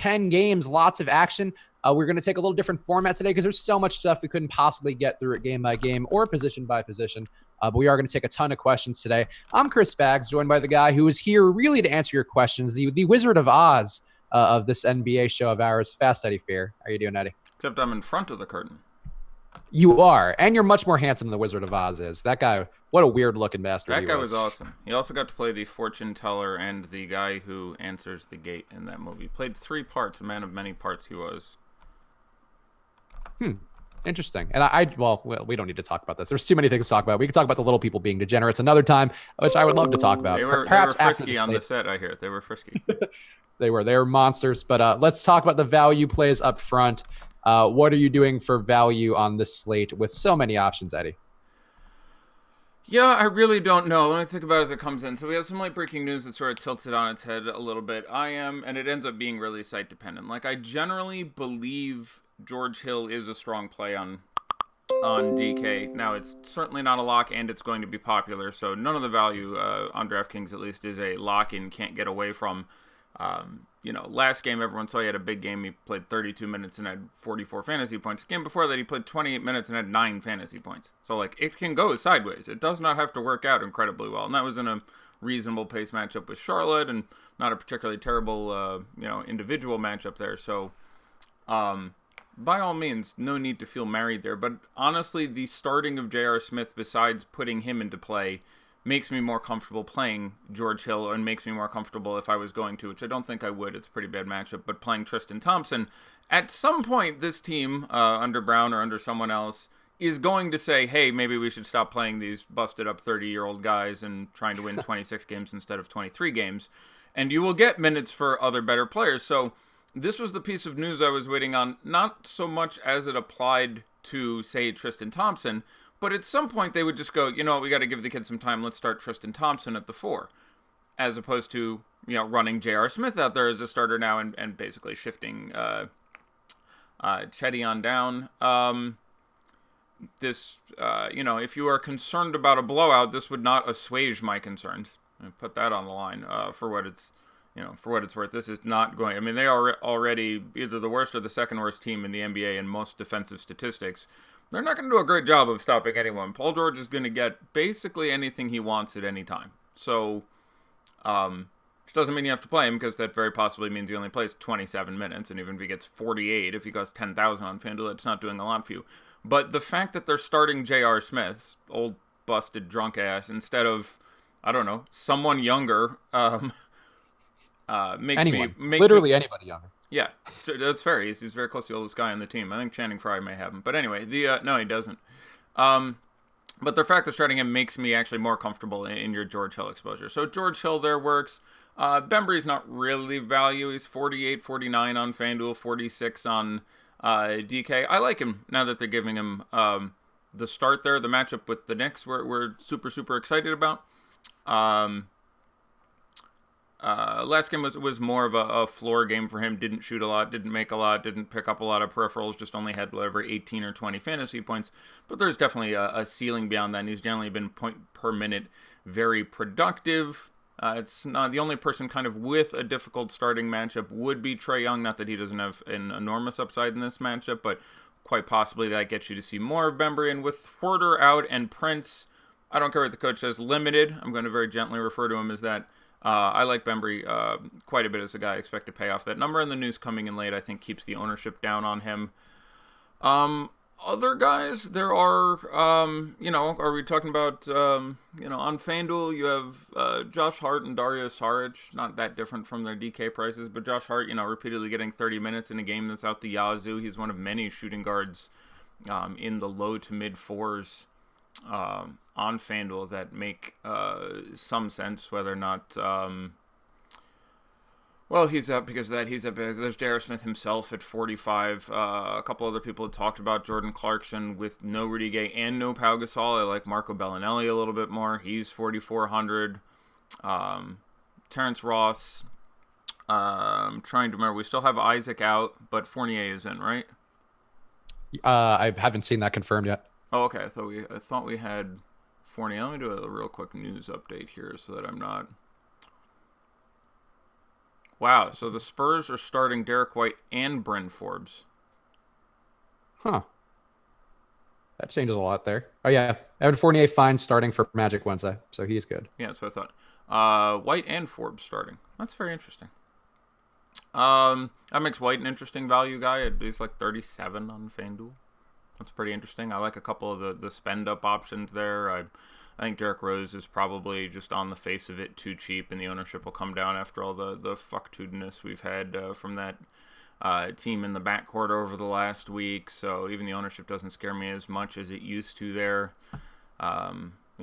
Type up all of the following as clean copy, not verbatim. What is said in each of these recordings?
10 games, lots of action. We're going to take a little different format today because there's so much stuff we couldn't possibly get through it game by game or position by position. But we are going to take a ton of questions today. I'm Chris Baggs, joined by the guy who is here really to answer your questions, the Wizard of Oz of this NBA show of ours, Fast Eddie Fear. How are you doing, Eddie? Except I'm in front of the curtain. You are, and you're much more handsome than the Wizard of Oz is. That guy, what a weird-looking bastard That guy was awesome. He also got to play the fortune teller and the guy who answers the gate in that movie. Played 3 parts, a man of many parts he was. Interesting. And well, we don't need to talk about this. There's too many things to talk about. We can talk about the little people being degenerates another time, which I would love to talk about. They were frisky on the set, I hear. They were frisky. They were monsters. But let's talk about the value plays up front. What are you doing for value on this slate with so many options, Eddie? Yeah, I really don't know. Let me think about it as it comes in. So we have some late breaking news that sort of tilts it on its head a little bit. And it ends up being really site dependent. Like, I generally believe George Hill is a strong play on DK. Now, it's certainly not a lock, and it's going to be popular. So none of the value on DraftKings, at least, is a lock-in, can't get away from. Last game, everyone saw he had a big game. He played 32 minutes and had 44 fantasy points. The game before that, he played 28 minutes and had 9 fantasy points. So, like, it can go sideways. It does not have to work out incredibly well. And that was in a reasonable pace matchup with Charlotte and not a particularly terrible, individual matchup there. So, by all means, no need to feel married there. But honestly, the starting of J.R. Smith, besides putting him into play, makes me more comfortable playing George Hill and makes me more comfortable if I was going to, which I don't think I would. It's a pretty bad matchup. But playing Tristan Thompson, at some point, this team, under Brown or under someone else, is going to say, hey, maybe we should stop playing these busted up 30-year-old guys and trying to win 26 games instead of 23 games. And you will get minutes for other better players. So this was the piece of news I was waiting on, not so much as it applied to, say, Tristan Thompson, but at some point they would just go, you know what, we got to give the kid some time. Let's start Tristan Thompson at the 4, as opposed to, running J.R. Smith out there as a starter now and basically shifting Chetty on down. If you are concerned about a blowout, this would not assuage my concerns. I put that on the line for what it's worth. This is not going. I mean, they are already either the worst or the second worst team in the NBA in most defensive statistics. They're not going to do a great job of stopping anyone. Paul George is going to get basically anything he wants at any time. So, which doesn't mean you have to play him, because that very possibly means he only plays 27 minutes. And even if he gets 48, if he costs 10,000 on FanDuel, it's not doing a lot for you. But the fact that they're starting J.R. Smith, old busted drunk ass, instead of, I don't know, someone younger, makes literally anybody younger. Yeah, that's fair. He's very close to the oldest guy on the team. I think Channing Frye may have him. But anyway, no, he doesn't. But the fact of starting him makes me actually more comfortable in your George Hill exposure. So George Hill there works. Bembry's not really value. He's 48, 49 on FanDuel, 46 on DK. I like him now that they're giving him the start there. The matchup with the Knicks we're super, super excited about. Last game was more of a floor game for him. Didn't shoot a lot, didn't make a lot, didn't pick up a lot of peripherals, just only had 18 or 20 fantasy points. But there's definitely a ceiling beyond that, and he's generally been point per minute very productive. It's not the only person kind of with a difficult starting matchup would be Trae Young. Not that he doesn't have an enormous upside in this matchup, but quite possibly that gets you to see more of Bembry. And with Porter out and Prince, I don't care what the coach says, limited. I'm going to very gently refer to him as that. I like Bembry quite a bit as a guy. I expect to pay off that number, and the news coming in late, I think, keeps the ownership down on him. Other guys, there are, are we talking about, on FanDuel, you have Josh Hart and Dario Saric, not that different from their DK prices, but Josh Hart, repeatedly getting 30 minutes in a game that's out the yazoo. He's one of many shooting guards in the low to mid 4s. On FanDuel that make some sense, whether or not he's up because of that. He's up because there's J.R. Smith himself at 45. A couple other people had talked about Jordan Clarkson with no Rudy Gay and no Pau Gasol. I like Marco Bellinelli a little bit more. He's 4,400. Terrence Ross. I'm trying to remember. We still have Isaac out, but Fournier is in, right? I haven't seen that confirmed yet. Oh, okay. I thought we had Fournier. Let me do a real quick news update here so that I'm not Wow, so the Spurs are starting Derek White and Bryn Forbes. Huh. That changes a lot there. Oh, yeah. Evan Fournier fine starting for Magic Wednesday, so he's good. Yeah, that's what I thought. White and Forbes starting. That's very interesting. That makes White an interesting value guy. He's like 37 on FanDuel. That's pretty interesting. I like a couple of the spend up options there. I think Derrick Rose is probably just on the face of it too cheap, and the ownership will come down after all the fucktudiness we've had from that team in the backcourt over the last week. So even the ownership doesn't scare me as much as it used to there.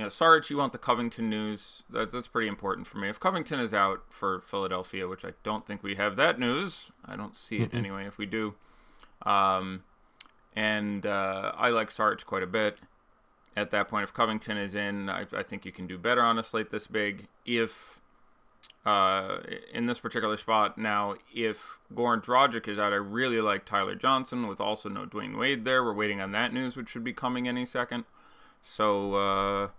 Sarge, you want the Covington news. That's pretty important for me. If Covington is out for Philadelphia, which I don't think we have that news. I don't see it anyway if we do. I like Sarge quite a bit. At that point, if Covington is in, I think you can do better on a slate this big. If in this particular spot now, if Goran Dragic is out, I really like Tyler Johnson with also no Dwayne Wade there. We're waiting on that news, which should be coming any second. So,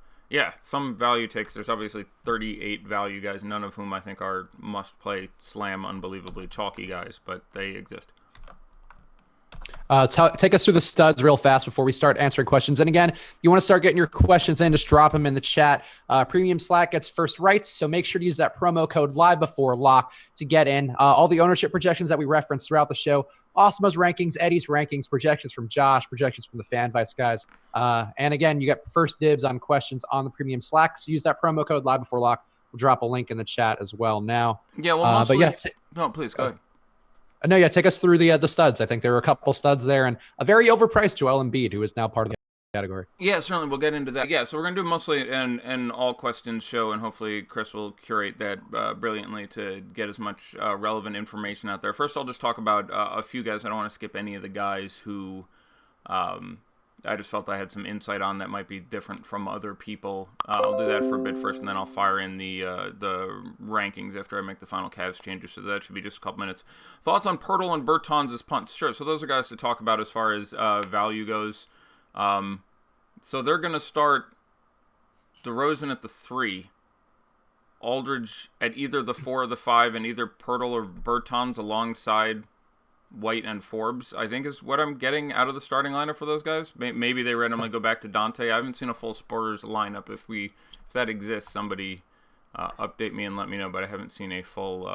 some value takes. There's obviously 38 value guys, none of whom I think are must-play slam unbelievably chalky guys, but they exist. Take us through the studs real fast before we start answering questions. And again, if you want to start getting your questions in, just drop them in the chat. Premium Slack gets first rights, so make sure to use that promo code live before lock to get in. All the ownership projections that we referenced throughout the show, Awesome's rankings, Eddie's rankings, projections from Josh, projections from the Fan Vice guys. And again, you get first dibs on questions on the Premium Slack, so use that promo code live before lock. We'll drop a link in the chat as well now. Yeah, well, mostly... No, please, go ahead. No, yeah, take us through the studs. I think there were a couple studs there, and a very overpriced Joel Embiid, who is now part of the category. Yeah, certainly. We'll get into that. Yeah, so we're going to do mostly an all-questions show, and hopefully Chris will curate that brilliantly to get as much relevant information out there. First, I'll just talk about a few guys. I don't want to skip any of the guys who I just felt I had some insight on that might be different from other people. I'll do that for a bit first, and then I'll fire in the rankings after I make the final Cavs changes, so that should be just a couple minutes. Thoughts on Pirtle and Bertans as punts? Sure, so those are guys to talk about as far as value goes. So they're going to start DeRozan at the 3, Aldridge at either the 4 or the 5, and either Pirtle or Bertans alongside White and Forbes, I think is what I'm getting out of the starting lineup for those guys. Maybe they randomly go back to Dante. I haven't seen a full Spurs lineup. If that exists, somebody update me and let me know, but I haven't seen a full...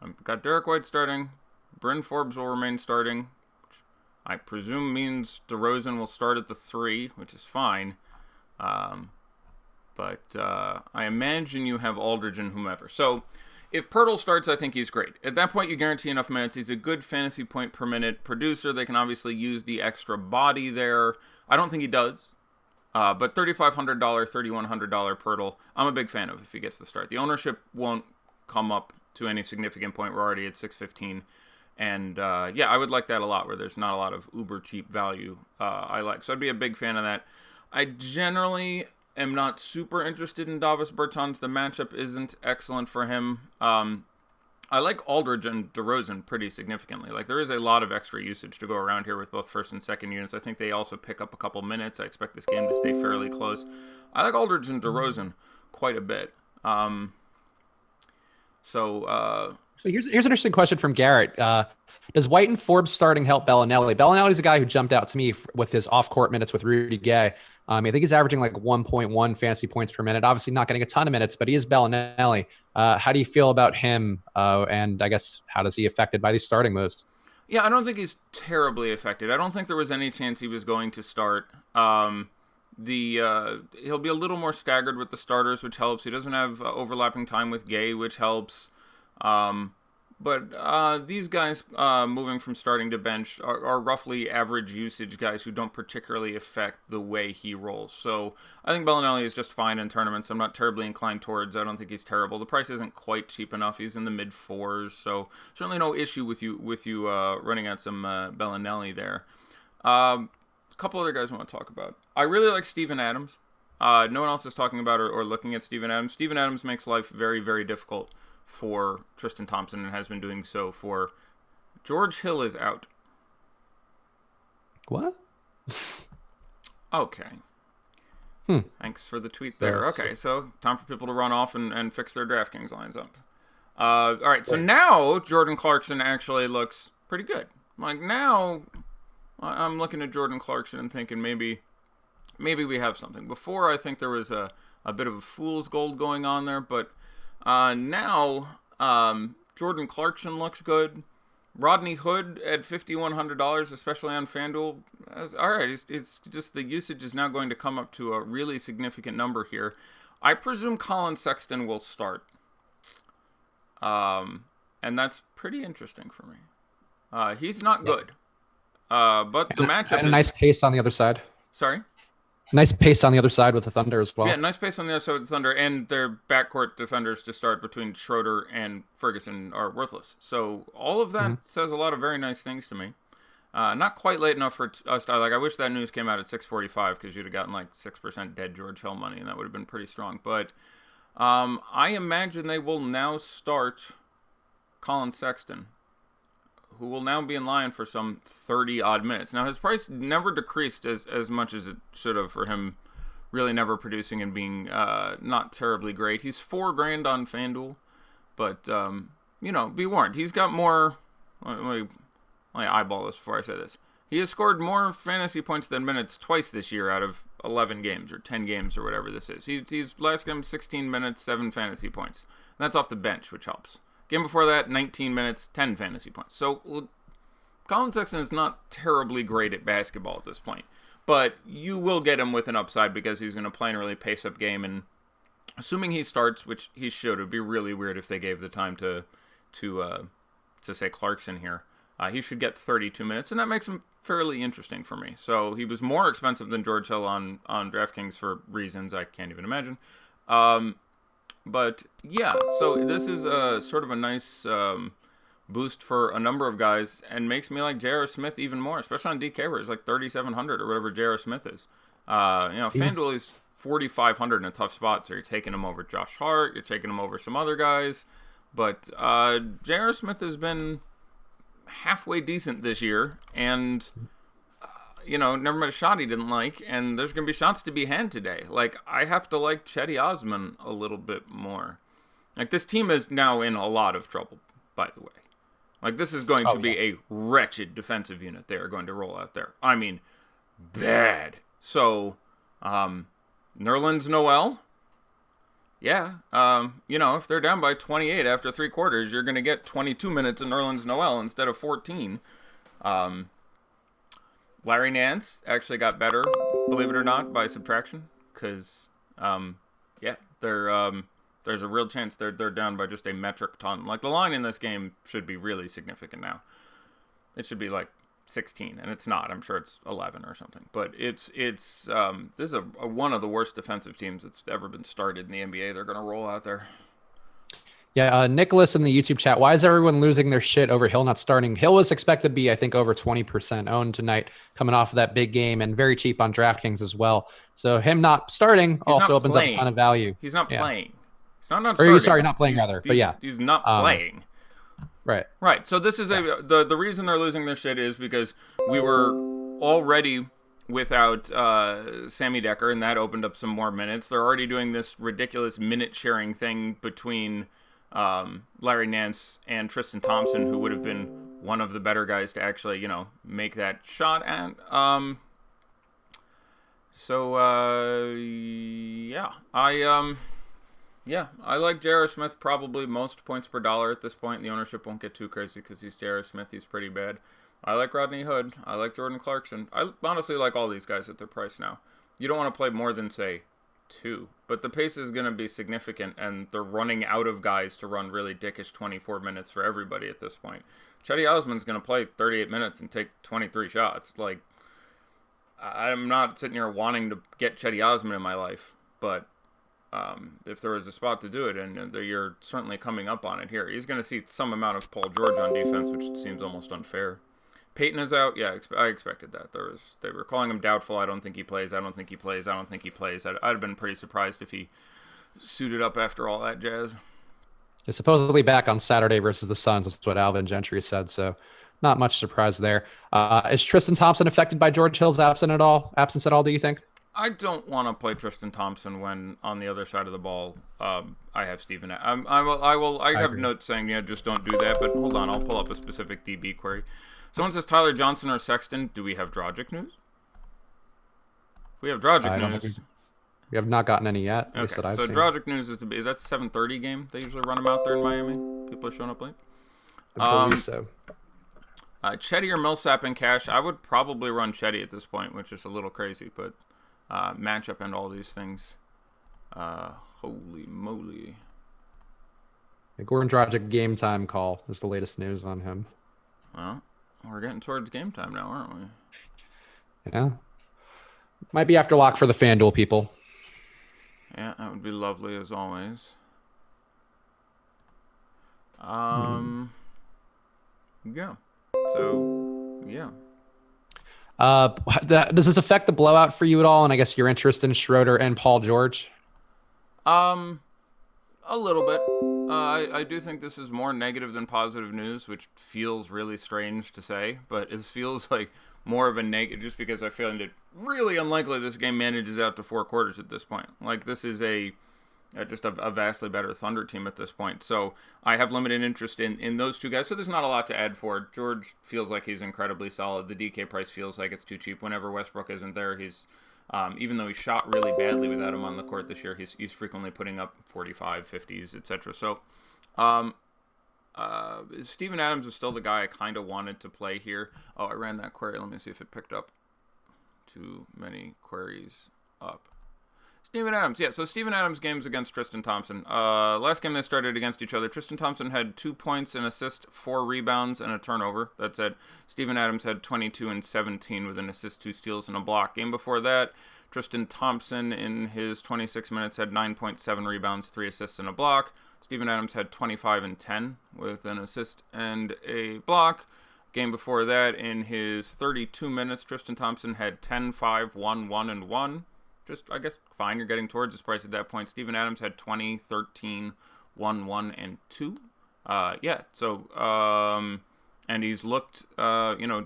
I've got Derek White starting. Bryn Forbes will remain starting, which I presume means DeRozan will start at the 3, which is fine. But I imagine you have Aldridge and whomever. So... if Pirtle starts, I think he's great. At that point, you guarantee enough minutes. He's a good fantasy point per minute producer. They can obviously use the extra body there. I don't think he does. But $3,500, $3,100 Pirtle, I'm a big fan of if he gets the start. The ownership won't come up to any significant point. We're already at 615. And I would like that a lot, where there's not a lot of uber cheap value I like. So I'd be a big fan of that. I generally... am not super interested in Davis Bertans. The matchup isn't excellent for him. I like Aldridge and DeRozan pretty significantly. Like, there is a lot of extra usage to go around here with both first and second units. I think they also pick up a couple minutes. I expect this game to stay fairly close. I like Aldridge and DeRozan quite a bit. Here's an interesting question from Garrett. Does White and Forbes starting help Bellinelli? Bellinelli's a guy who jumped out to me with his off-court minutes with Rudy Gay. I think he's averaging like 1.1 fantasy points per minute. Obviously not getting a ton of minutes, but he is Bellinelli. How do you feel about him? And I guess, how does he affected by these starting moves? Yeah, I don't think he's terribly affected. I don't think there was any chance he was going to start. He'll be a little more staggered with the starters, which helps. He doesn't have overlapping time with Gay, which helps. But these guys moving from starting to bench are roughly average usage guys who don't particularly affect the way he rolls. So I think Bellinelli is just fine in tournaments. I'm not terribly inclined towards. I don't think he's terrible. The price isn't quite cheap enough. He's in the mid 4s, so certainly no issue with you running out some Bellinelli there. A couple other guys I want to talk about. I really like Steven Adams. No one else is talking about or looking at Steven Adams. Steven Adams makes life very, very difficult for Tristan Thompson and has been doing so for... George Hill is out. What? Okay. Thanks for the tweet there. Yes. Okay, so time for people to run off and fix their DraftKings lines up. All right, so now Jordan Clarkson actually looks pretty good. Like now, I'm looking at Jordan Clarkson and thinking maybe we have something. Before, I think there was a bit of a fool's gold going on there, but now Jordan Clarkson looks good. Rodney Hood at $5,100, especially on FanDuel. All right, it's just the usage is now going to come up to a really significant number here. I presume Colin Sexton will start. And that's pretty interesting for me. He's not good. But the matchup and a nice pace on the other side. Sorry? Nice pace on the other side with the Thunder as well. Yeah, nice pace on the other side with the Thunder, and their backcourt defenders to start between Schroeder and Ferguson are worthless. So all of that says a lot of very nice things to me. Not quite late enough for us to, I wish that news came out at 6:45 because you'd have gotten like 6% dead George Hill money, and that would have been pretty strong. But I imagine they will now start Colin Sexton, who will now be in line for some 30-odd minutes. Now, his price never decreased as much as it should have for him really never producing and being not terribly great. He's $4,000 on FanDuel, but, be warned. He's got more... Let me eyeball this before I say this. He has scored more fantasy points than minutes twice this year out of 11 games or 10 games or whatever this is. He's last game 16 minutes, 7 fantasy points. And that's off the bench, which helps. Game before that, 19 minutes, 10 fantasy points. So Colin Sexton is not terribly great at basketball at this point. But you will get him with an upside because he's going to play in a really pace-up game. And assuming he starts, which he should, it would be really weird if they gave the time to say Clarkson here. He should get 32 minutes, and that makes him fairly interesting for me. So he was more expensive than George Hill on DraftKings for reasons I can't even imagine. But yeah, so this is sort of a nice boost for a number of guys and makes me like J.R. Smith even more, especially on DK where it's like 3,700 or whatever J.R. Smith is. FanDuel is 4,500 in a tough spot, so you're taking him over Josh Hart, you're taking him over some other guys. But J.R. Smith has been halfway decent this year, and never met a shot he didn't like, and there's going to be shots to be had today. Like, I have to like Chetty Osman a little bit more. Like, this team is now in a lot of trouble, by the way. Like, this is going to be a wretched defensive unit they are going to roll out there. I mean, bad. So, Nerlens Noel, yeah, if they're down by 28 after 3 quarters, you're going to get 22 minutes of Nerlens Noel instead of 14. Larry Nance actually got better, believe it or not, by subtraction, because, there's a real chance they're down by just a metric ton. Like, the line in this game should be really significant now. It should be like 16, and it's not. I'm sure it's 11 or something. But this is one of the worst defensive teams that's ever been started in the NBA. They're going to roll out there. Yeah, Nicholas in the YouTube chat, why is everyone losing their shit over Hill not starting? Hill was expected to be, I think, over 20% owned tonight, coming off of that big game, and very cheap on DraftKings as well. So him not starting also opens up a ton of value. He's not playing. He's not starting. Or, sorry, not playing rather, but yeah. He's not playing. Right. So this is the reason they're losing their shit is because we were already without Sammy Decker, and that opened up some more minutes. They're already doing this ridiculous minute sharing thing between Larry Nance and Tristan Thompson, who would have been one of the better guys to actually, make that shot at. I like J.R. Smith probably most points per dollar at this point. The ownership won't get too crazy because he's J.R. Smith. He's pretty bad. I like Rodney Hood. I like Jordan Clarkson. I honestly like all these guys at their price now. You don't want to play more than, say, 2. But the pace is going to be significant, and they're running out of guys to run really dickish 24 minutes for everybody at this point. Chetty Osman's going to play 38 minutes and take 23 shots. Like, I'm not sitting here wanting to get Chetty Osman in my life, but if there was a spot to do it, and you're certainly coming up on it here. He's going to see some amount of Paul George on defense, which seems almost unfair. Peyton is out. Yeah, I expected that. They were calling him doubtful. I don't think he plays. I don't think he plays. I'd have been pretty surprised if he suited up after all that jazz. He's supposedly back on Saturday versus the Suns. That's what Alvin Gentry said. So not much surprise there. Is Tristan Thompson affected by George Hill's absence at all, do you think? I don't want to play Tristan Thompson when on the other side of the ball I have Steven. I have agree. notes saying just don't do that. But hold on, I'll pull up a specific DB query. Someone says Tyler Johnson or Sexton. Do we have Dragic news? If we have Dragic I don't think news. we have not gotten any yet, at least Okay, that I've so seen. Dragic news is that's 7:30 game. They usually run them out there in Miami. People are showing up late. I believe so. Chetty or Millsap in cash. I would probably run Chetty at this point, which is a little crazy, but matchup and all these things. Holy moly. Goran Dragic game time call is the latest news on him. Well, we're getting towards game time now, aren't we? Yeah. Might be after lock for the FanDuel people. Yeah, that would be lovely as always. Yeah. So, yeah. Does this affect the blowout for you at all? And I guess your interest in Schroeder and Paul George? A little bit. I do think this is more negative than positive news, which feels really strange to say, but it feels like more of a negative just because I find it really unlikely this game manages out to 4 quarters at this point. Like, this is just a vastly better Thunder team at this point. So I have limited interest in those two guys. So there's not a lot to add for. George feels like he's incredibly solid. The DK price feels like it's too cheap. Whenever Westbrook isn't there, he's even though he shot really badly without him on the court this year, he's frequently putting up 45, 50s, etc. So Steven Adams is still the guy I kind of wanted to play here. Oh, I ran that query. Let me see if it picked up. Too many queries up. Steven Adams, yeah. So Steven Adams' games against Tristan Thompson. Last game they started against each other, Tristan Thompson had 2 points, an assist, 4 rebounds, and a turnover. That said, Steven Adams had 22 and 17 with an assist, 2 steals, and a block. Game before that, Tristan Thompson in his 26 minutes had 9.7 rebounds, 3 assists, and a block. Steven Adams had 25 and 10 with an assist and a block. Game before that, in his 32 minutes, Tristan Thompson had 10, 5, 1, 1, and 1. Just, I guess, fine. You're getting towards his price at that point. Steven Adams had 20, 13, 1, 1, and 2. Yeah, so, and he's looked,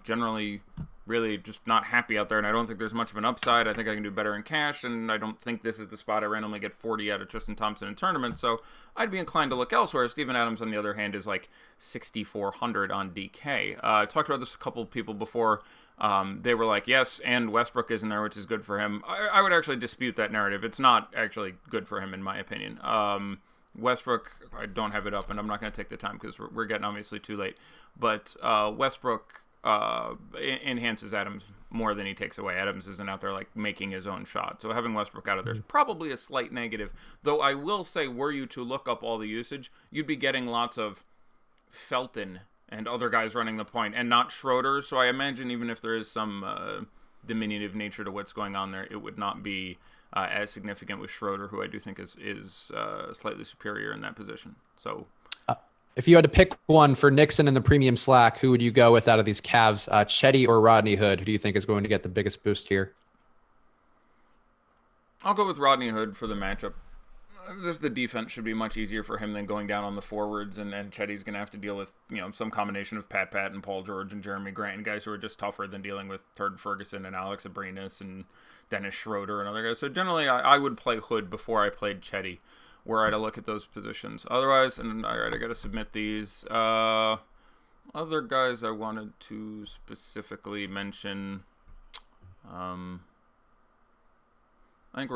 generally really just not happy out there, and I don't think there's much of an upside. I think I can do better in cash, and I don't think this is the spot I randomly get 40 out of Tristan Thompson in tournaments, so I'd be inclined to look elsewhere. Steven Adams, on the other hand, is like 6,400 on DK. I talked about this with a couple of people before. They were like, yes, and Westbrook isn't there, which is good for him. I would actually dispute that narrative. It's not actually good for him, in my opinion. Westbrook, I don't have it up, and I'm not going to take the time because we're getting obviously too late, but Westbrook enhances Adams more than he takes away. Adams isn't out there like making his own shot, so having Westbrook out of there is probably a slight negative, though I will say, were you to look up all the usage, you'd be getting lots of Felton and other guys running the point and not Schroeder, so I imagine even if there is some diminutive nature to what's going on there, it would not be as significant with Schroeder, who I do think is slightly superior in that position. So if you had to pick one for Nixon in the premium slack, who would you go with out of these Cavs, Chetty or Rodney Hood? Who do you think is going to get the biggest boost here? I'll go with Rodney Hood for the matchup. Just the defense should be much easier for him than going down on the forwards, and Chetty's going to have to deal with some combination of Pat and Paul George and Jeremy Grant, and guys who are just tougher than dealing with Turd Ferguson and Alex Abrinas and Dennis Schroeder and other guys. So generally, I would play Hood before I played Chetty, were I to look at those positions. Otherwise, and all right, I got to submit these. Other guys I wanted to specifically mention. I think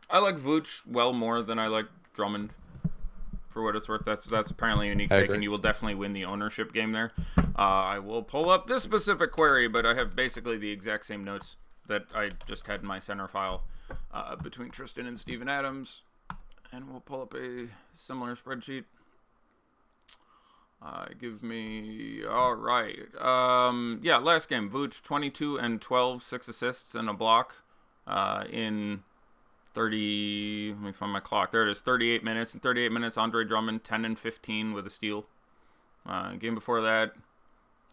I like Vooch well more than I like Drummond. For what it's worth, that's apparently a unique take, and you will definitely win the ownership game there. I will pull up this specific query, but I have basically the exact same notes that I just had in my center file between Tristan and Steven Adams. And we'll pull up a similar spreadsheet. Give me... All right. Yeah, last game. Vooch, 22 and 12, 6 assists and a block in 30... Let me find my clock. There it is, 38 minutes. In 38 minutes, Andre Drummond, 10 and 15 with a steal. Game before that,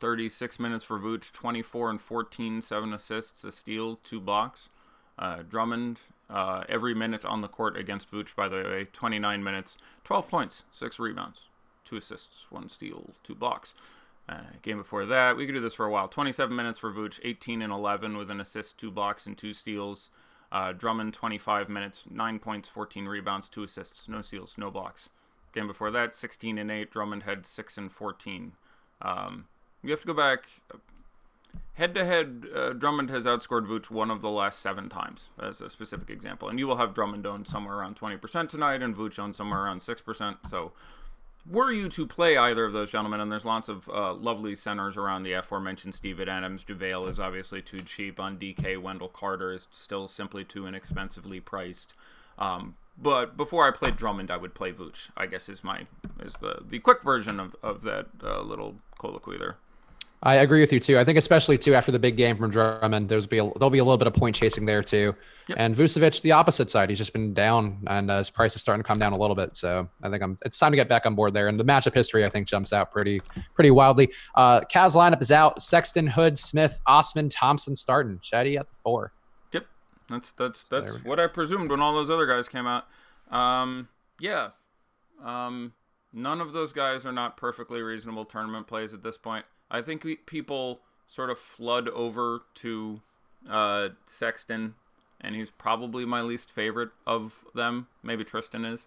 36 minutes for Vooch, 24 and 14, 7 assists, a steal, 2 blocks. Drummond, every minute on the court against Vooch, by the way, 29 minutes, 12 points, 6 rebounds, 2 assists, 1 steal, 2 blocks. Game before that, we could do this for a while. 27 minutes for Vooch, 18 and 11 with an assist, 2 blocks, and 2 steals. Drummond, 25 minutes, 9 points, 14 rebounds, 2 assists, no steals, no blocks. Game before that, 16 and 8. Drummond had 6 and 14. You have to go back head-to-head. Drummond has outscored Vooch one of the last 7 times, as a specific example. And you will have Drummond owned somewhere around 20% tonight, and Vooch owned somewhere around 6%. So, were you to play either of those gentlemen, and there's lots of lovely centers around the aforementioned Steven Adams. JaVale is obviously too cheap on DK. Wendell Carter is still simply too inexpensively priced. But before I played Drummond, I would play Vooch, I guess is the quick version of that little colloquy there. I agree with you too. I think especially too after the big game from Drummond, there'll be a little bit of point chasing there too. Yep. And Vucevic, the opposite side, he's just been down, and his price is starting to come down a little bit. So I think it's time to get back on board there. And the matchup history, I think, jumps out pretty wildly. Cavs lineup is out: Sexton, Hood, Smith, Osman, Thompson starting. Chetty at the 4. Yep, that's what I presumed when all those other guys came out. None of those guys are not perfectly reasonable tournament plays at this point. I think people sort of flood over to Sexton, and he's probably my least favorite of them. Maybe Tristan is.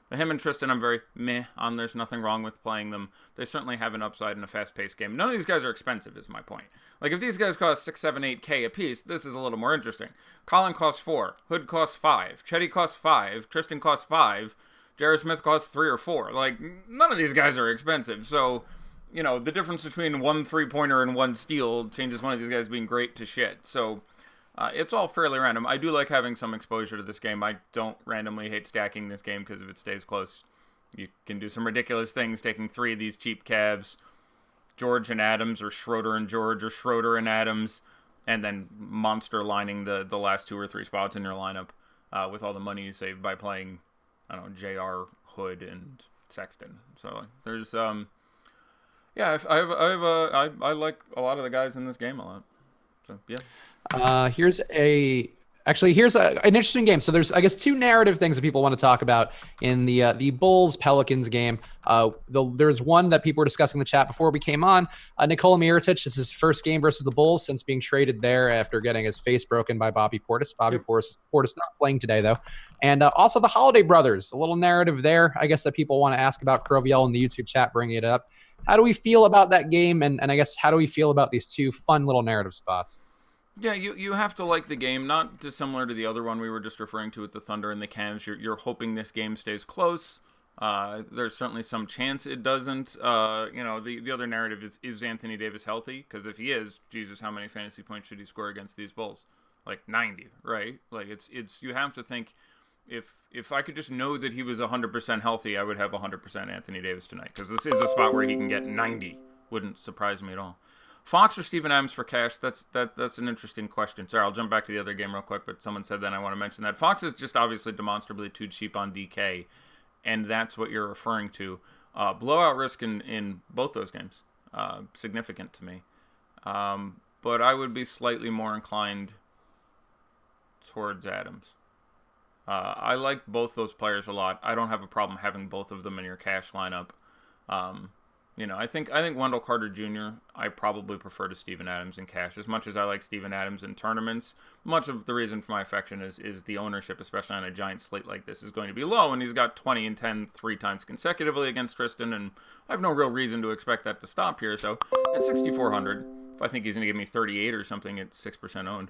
But him and Tristan, I'm very meh on. There's nothing wrong with playing them. They certainly have an upside in a fast-paced game. None of these guys are expensive, is my point. Like, if these guys cost 6, 7, 8K a piece, this is a little more interesting. Colin costs 4. Hood costs 5. Chetty costs 5. Tristan costs 5. J.R. Smith costs 3 or 4. Like, none of these guys are expensive, so... You know, the difference between 1 3-pointer and 1 steal changes one of these guys being great to shit. So, it's all fairly random. I do like having some exposure to this game. I don't randomly hate stacking this game because if it stays close, you can do some ridiculous things, taking 3 of these cheap Cavs, George and Adams, or Schroeder and George, or Schroeder and Adams, and then monster lining the last 2 or 3 spots in your lineup with all the money you save by playing, I don't know, JR, Hood, and Sexton. So, there's... Yeah, I like a lot of the guys in this game a lot. So, yeah. Here's an interesting game. So there's, I guess, 2 narrative things that people want to talk about in the Bulls-Pelicans game. There's one that people were discussing in the chat before we came on. Nikola Mirotic is his first game versus the Bulls since being traded there after getting his face broken by Bobby Portis. Portis not playing today, though. And also the Holiday brothers. A little narrative there, I guess, that people want to ask about. Croviel in the YouTube chat bringing it up. How do we feel about that game? And I guess, how do we feel about these 2 fun little narrative spots? Yeah, you have to like the game, not dissimilar to the other one we were just referring to with the Thunder and the Cavs. You're hoping this game stays close. There's certainly some chance it doesn't. The other narrative is Anthony Davis healthy? Because if he is, Jesus, how many fantasy points should he score against these Bulls? Like 90, right? Like it's you have to think, if I could just know that he was 100% healthy, I would have 100% Anthony Davis tonight. Because this is a spot where he can get 90. Wouldn't surprise me at all. Fox or Steven Adams for cash? That's an interesting question. Sorry, I'll jump back to the other game real quick, but someone said that and I want to mention that. Fox is just obviously demonstrably too cheap on DK, and that's what you're referring to. Blowout risk in both those games. Significant to me. But I would be slightly more inclined towards Adams. I like both those players a lot. I don't have a problem having both of them in your cash lineup. I think Wendell Carter Jr. I probably prefer to Steven Adams in cash. As much as I like Steven Adams in tournaments, much of the reason for my affection is the ownership, especially on a giant slate like this, is going to be low, and he's got 20 and 10 3 times consecutively against Tristan, and I have no real reason to expect that to stop here. So at 6,400, if I think he's going to give me 38 or something at 6% owned.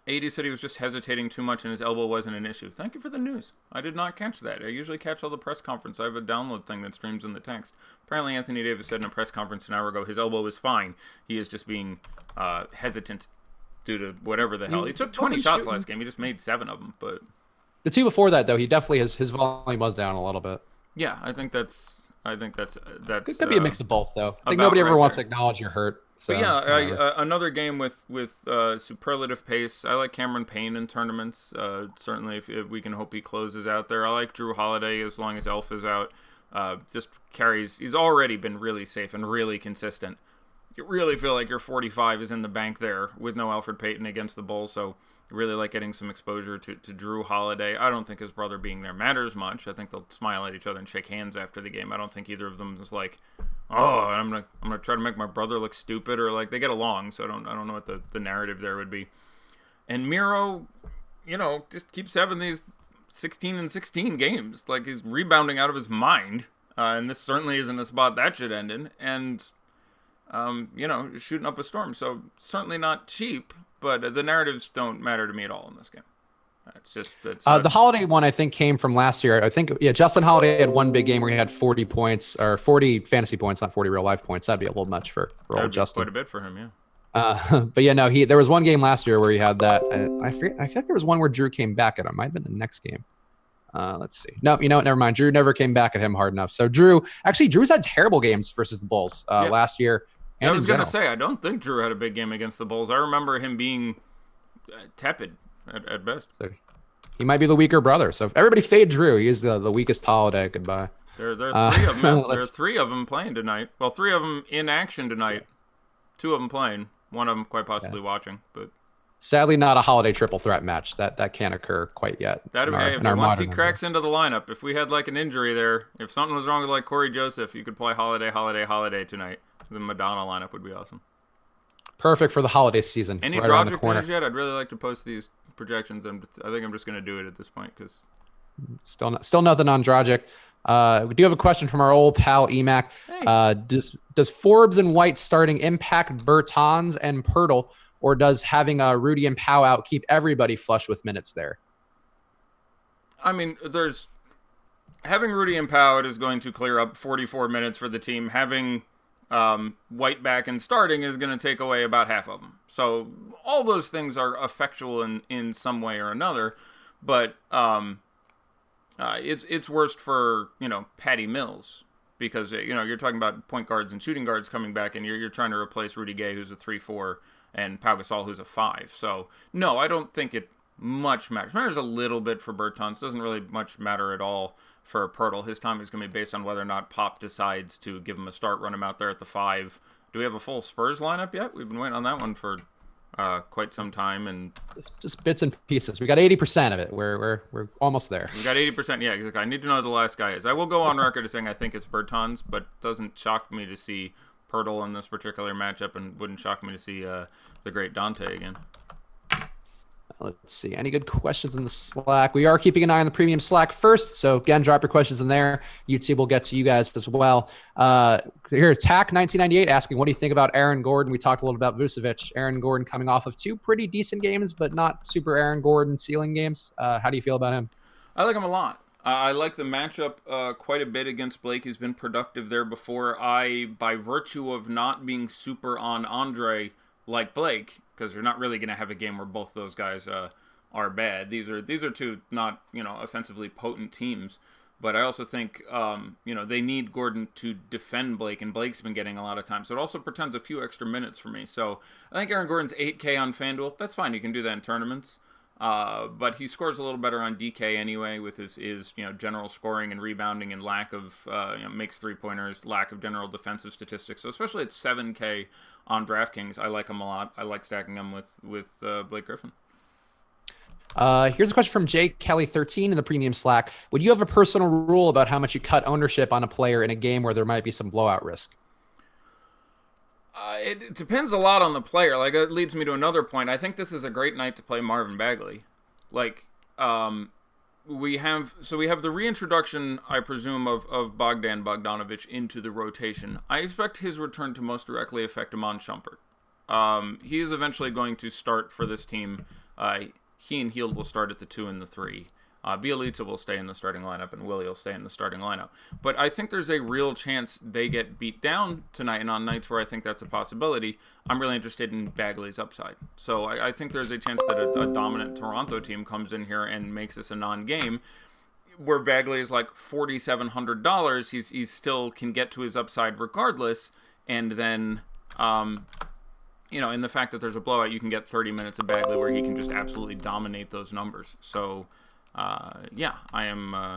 AD said he was just hesitating too much and his elbow wasn't an issue. Thank you for the news. I did not catch that. I usually catch all the press conference. I have a download thing that streams in the text. Apparently Anthony Davis said in a press conference an hour ago his elbow is fine. He is just being hesitant due to whatever the hell. He took 20 shots last game. He just made 7 of them. But the 2 before that, though, he definitely his volume was down a little bit. Yeah, I think that's it could be a mix of both, though. I think nobody ever wants to acknowledge you're hurt. So, but yeah, another game with superlative pace. I like Cameron Payne in tournaments. Certainly, if we can hope he closes out there. I like Drew Holiday as long as Elf is out. Just carries. He's already been really safe and really consistent. You really feel like your 45 is in the bank there with no Alfred Payton against the Bulls. So Really like getting some exposure to Drew Holiday. I don't think his brother being there matters much. I think they'll smile at each other and shake hands after the game. I don't think either of them is like, oh, I'm gonna try to make my brother look stupid, or like they get along. So I don't know what the narrative there would be. And Miro, just keeps having these 16-16 games. Like he's rebounding out of his mind. And this certainly isn't a spot that should end in. And, shooting up a storm. So certainly not cheap, but the narratives don't matter to me at all in this game. The Holiday one, I think, came from last year. I think, Justin Holiday had one big game where he had 40 points, or 40 fantasy points, not 40 real life points. That'd be a little much for old Justin. Quite a bit for him, yeah. But yeah, no, there was one game last year where he had that. I feel like there was one where Drew came back at him. Might have been the next game. Let's see. No, you know what? Never mind. Drew never came back at him hard enough. So Drew's had terrible games versus the Bulls last year. And I was going to say, I don't think Drew had a big game against the Bulls. I remember him being tepid at best. So he might be the weaker brother. So everybody fade Drew. He is the weakest Holiday. Goodbye. There are three of them. There are three of them playing tonight. Well, three of them in action tonight. Yes. Two of them playing. One of them quite possibly watching, but. Sadly, not a Holiday triple threat match. That can't occur quite yet. Once he cracks into the lineup, if we had like an injury there, if something was wrong with like Corey Joseph, you could play Holiday tonight. The Madonna lineup would be awesome. Perfect for the holiday season. Any Drogic news yet? I'd really like to post these projections, and I think I'm just going to do it at this point because still nothing on Drogic. We do have a question from our old pal Emac. Hey. Does Forbes and White starting impact Bertans and Pirtle? Or does having Rudy and Powell out keep everybody flush with minutes there? I mean, having Rudy and Powell is going to clear up 44 minutes for the team. Having White back and starting is going to take away about half of them. So all those things are effectual in some way or another. But it's worst for Patty Mills because you're talking about point guards and shooting guards coming back, and you're trying to replace Rudy Gay, who's a 3-4. And Pau Gasol, who's a 5. So, no, I don't think it much matters. It matters a little bit for Bertans. Doesn't really much matter at all for Pirtle. His time is going to be based on whether or not Pop decides to give him a start, run him out there at the 5. Do we have a full Spurs lineup yet? We've been waiting on that one for quite some time. And just bits and pieces. We got 80% of it. We're almost there. We got 80%. Yeah, exactly. I need to know who the last guy is. I will go on record as saying I think it's Bertans, but it doesn't shock me to see Pirtle in this particular matchup, and wouldn't shock me to see the great Dante again. Let's see. Any good questions in the Slack? We are keeping an eye on the premium Slack first. So again, drop your questions in there. YouTube will get to you guys as well. Here's Tack1998 asking, what do you think about Aaron Gordon? We talked a little about Vucevic. Aaron Gordon coming off of 2 pretty decent games, but not super Aaron Gordon ceiling games. How do you feel about him? I like him a lot. I like the matchup quite a bit against Blake. He's been productive there before. By virtue of not being super on Andre like Blake, because you're not really going to have a game where both those guys are bad. These are two not offensively potent teams. But I also think they need Gordon to defend Blake, and Blake's been getting a lot of time. So it also portends a few extra minutes for me. So I think Aaron Gordon's 8K on FanDuel. That's fine. You can do that in tournaments. But he scores a little better on DK anyway with his general scoring and rebounding and lack of makes 3-pointers, lack of general defensive statistics. So especially at 7K on DraftKings, I like him a lot. I like stacking him with Blake Griffin. Here's a question from Jake Kelly 13 in the premium Slack. Would you have a personal rule about how much you cut ownership on a player in a game where there might be some blowout risk? It depends a lot on the player. Like, it leads me to another point. I think this is a great night to play Marvin Bagley. Like, we have the reintroduction, I presume, of Bogdan Bogdanovic into the rotation. I expect his return to most directly affect Iman Shumpert. He is eventually going to start for this team. He and Hield will start at the 2 and the 3. Bielitsa will stay in the starting lineup, and Willie will stay in the starting lineup. But I think there's a real chance they get beat down tonight, and on nights where I think that's a possibility, I'm really interested in Bagley's upside. So I think there's a chance that a dominant Toronto team comes in here and makes this a non-game, where Bagley is like $4,700. He still can get to his upside regardless, and then in the fact that there's a blowout, you can get 30 minutes of Bagley where he can just absolutely dominate those numbers. So I am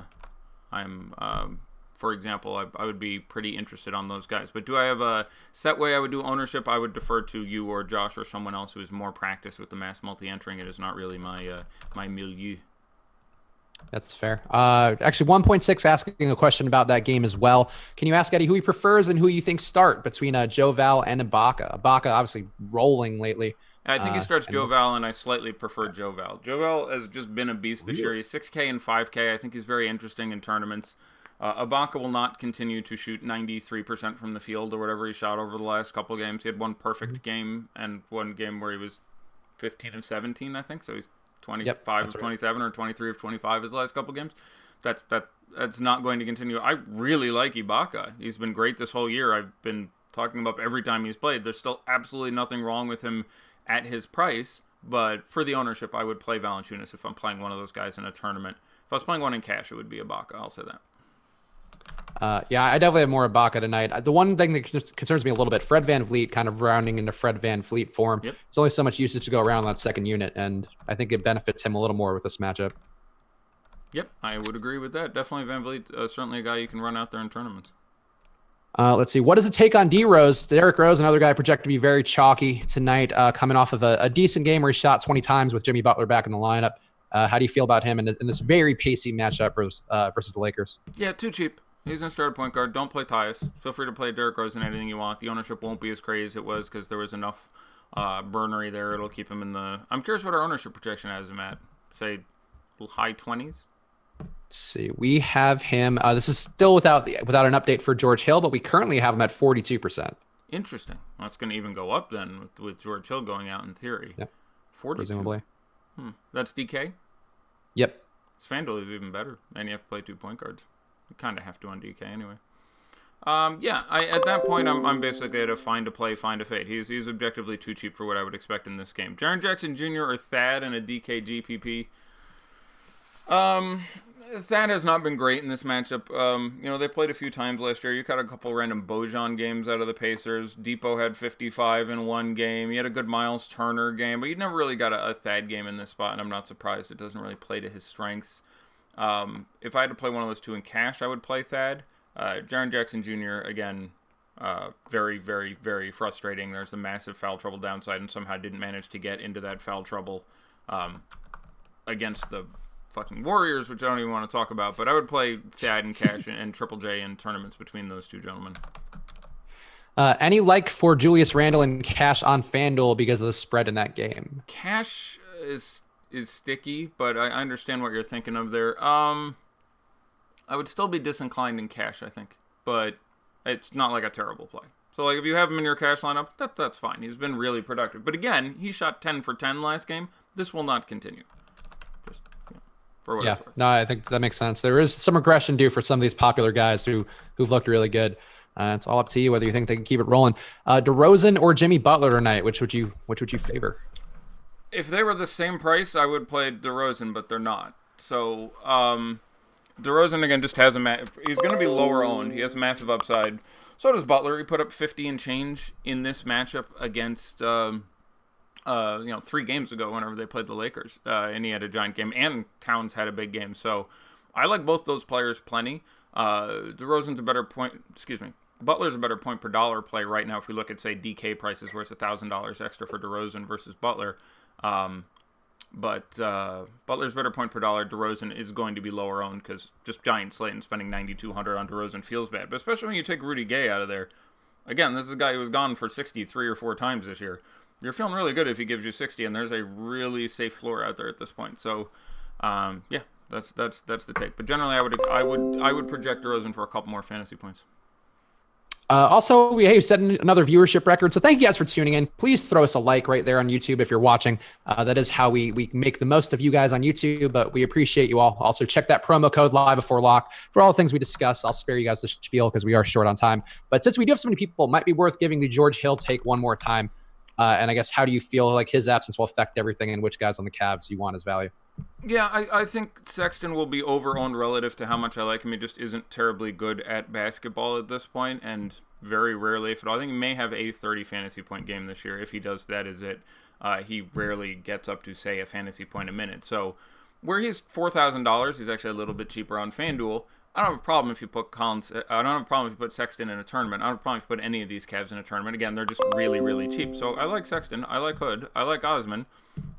for example, I would be pretty interested on those guys. But do I have a set way I would do ownership? I would defer to you or Josh or someone else who is more practiced with the mass multi-entering. It is not really my milieu. That's fair. Actually, 1.6 asking a question about that game as well. Can you ask Eddie who he prefers and who you think start between Joe Val and Ibaka? Ibaka obviously rolling lately. I think he starts Joe Val, and I slightly prefer Joe Val. Joe Val has just been a beast this year. He's 6K and 5K. I think he's very interesting in tournaments. Ibaka will not continue to shoot 93% from the field or whatever he shot over the last couple games. He had one perfect game and one game where he was 15 of 17, I think. So he's 25 of 27 or 23 of 25 his last couple games. That's not going to continue. I really like Ibaka. He's been great this whole year. I've been talking about every time he's played. There's still absolutely nothing wrong with him at his price, but for the ownership, I would play Valanciunas if I'm playing one of those guys in a tournament. If I was playing one in cash, it would be Ibaka. I'll say that. Yeah, I definitely have more Ibaka tonight. The one thing that just concerns me a little bit, Fred VanVleet kind of rounding into Fred VanVleet form. Yep. There's only so much usage to go around on that second unit, and I think it benefits him a little more with this matchup. Yep, I would agree with that. Definitely VanVleet, certainly a guy you can run out there in tournaments. Let's see. What does it take on D-Rose? Derrick Rose, another guy projected to be very chalky tonight, coming off of a decent game where he shot 20 times with Jimmy Butler back in the lineup. How do you feel about him in this very pacey matchup versus the Lakers? Yeah, too cheap. He's going to start a point guard. Don't play Tyus. Feel free to play Derrick Rose in anything you want. The ownership won't be as crazy as it was because there was enough burnery there. It'll keep him in the... I'm curious what our ownership projection has him at. Say, high 20s? Let's see. We have him... this is still without an update for George Hill, but we currently have him at 42%. Interesting. Well, that's going to even go up then with George Hill going out in theory. Yeah, 42. presumably. That's DK? Yep. FanDuel is even better. And you have to play 2 point guards. You kind of have to on DK anyway. At that point, I'm basically at a find a play, find a fade. He's objectively too cheap for what I would expect in this game. Jaren Jackson Jr. or Thad in a DK GPP. Thad has not been great in this matchup. They played a few times last year. You got a couple random Bojan games out of the Pacers. Depot had 55 in one game. He had a good Miles Turner game, but you never really got a Thad game in this spot, and I'm not surprised. It doesn't really play to his strengths. If I had to play one of those two in cash, I would play Thad. Jaren Jackson Jr., again, very, very, very frustrating. There's the massive foul trouble downside and somehow didn't manage to get into that foul trouble against the fucking Warriors, which I don't even want to talk about. But I would play Thad in cash and Triple J in tournaments between those two gentlemen. Any like for Julius Randle in cash on FanDuel because of the spread in that game? Cash is sticky, but I understand what you're thinking of there. I would still be disinclined in cash, I think, but it's not like a terrible play. So, like, if you have him in your cash lineup, that's fine. He's been really productive. But again, he shot 10 for 10 last game. This will not continue. Just for what it's worth. No, I think that makes sense. There is some regression due for some of these popular guys who've looked really good. It's all up to you whether you think they can keep it rolling. DeRozan or Jimmy Butler tonight? Which would you favor? If they were the same price, I would play DeRozan, but they're not. So, DeRozan, again, just has he's going to be lower owned. He has massive upside. So does Butler. He put up 50 and change in this matchup against, 3 games ago whenever they played the Lakers. And he had a giant game. And Towns had a big game. So I like both those players plenty. DeRozan's a better Butler's a better point per dollar play right now if we look at, say, DK prices where it's $1,000 extra for DeRozan versus Butler. But Butler's better point per dollar. DeRozan is going to be lower owned because just giant slate and spending $9,200 on DeRozan feels bad. But especially when you take Rudy Gay out of there. Again, this is a guy who was gone for 60 3 or 4 times this year. You're feeling really good if he gives you 60, and there's a really safe floor out there at this point. So, that's the take. But generally, I would project DeRozan for a couple more fantasy points. Also, we set another viewership record, so thank you guys for tuning in. Please throw us a like right there on YouTube if you're watching. That is how we make the most of you guys on YouTube, but we appreciate you all. Also, check that promo code live before lock for all the things we discuss. I'll spare you guys the spiel because we are short on time. But since we do have so many people, it might be worth giving the George Hill take one more time. And I guess, how do you feel like his absence will affect everything and which guys on the Cavs you want as value? Yeah, I think Sexton will be over-owned relative to how much I like him. He just isn't terribly good at basketball at this point, and very rarely, if at all. I think he may have a 30 fantasy point game this year. If he does, that is it. He rarely gets up to, say, a fantasy point a minute. So where he's $4,000, he's actually a little bit cheaper on FanDuel. I don't have a problem if you put Collins. I don't have a problem if you put Sexton in a tournament. I don't have a problem if you put any of these Cavs in a tournament. Again, they're just really, really cheap. So I like Sexton. I like Hood. I like Osman.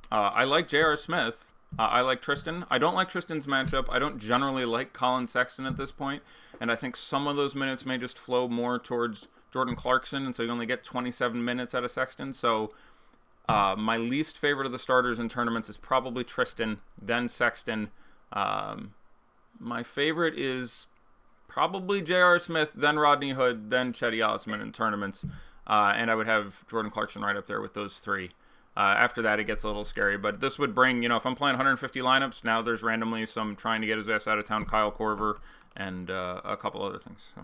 I like J.R. Smith. I like Tristan. I don't like Tristan's matchup. I don't generally like Colin Sexton at this point, and I think some of those minutes may just flow more towards Jordan Clarkson, and so you only get 27 minutes out of Sexton. So my least favorite of the starters in tournaments is probably Tristan, then Sexton. My favorite is probably J.R. Smith, then Rodney Hood, then Chetty Osman in tournaments, and I would have Jordan Clarkson right up there with those three. After that, it gets a little scary, but this would bring, if I'm playing 150 lineups, now there's randomly some trying to get his ass out of town Kyle Korver and a couple other things. So.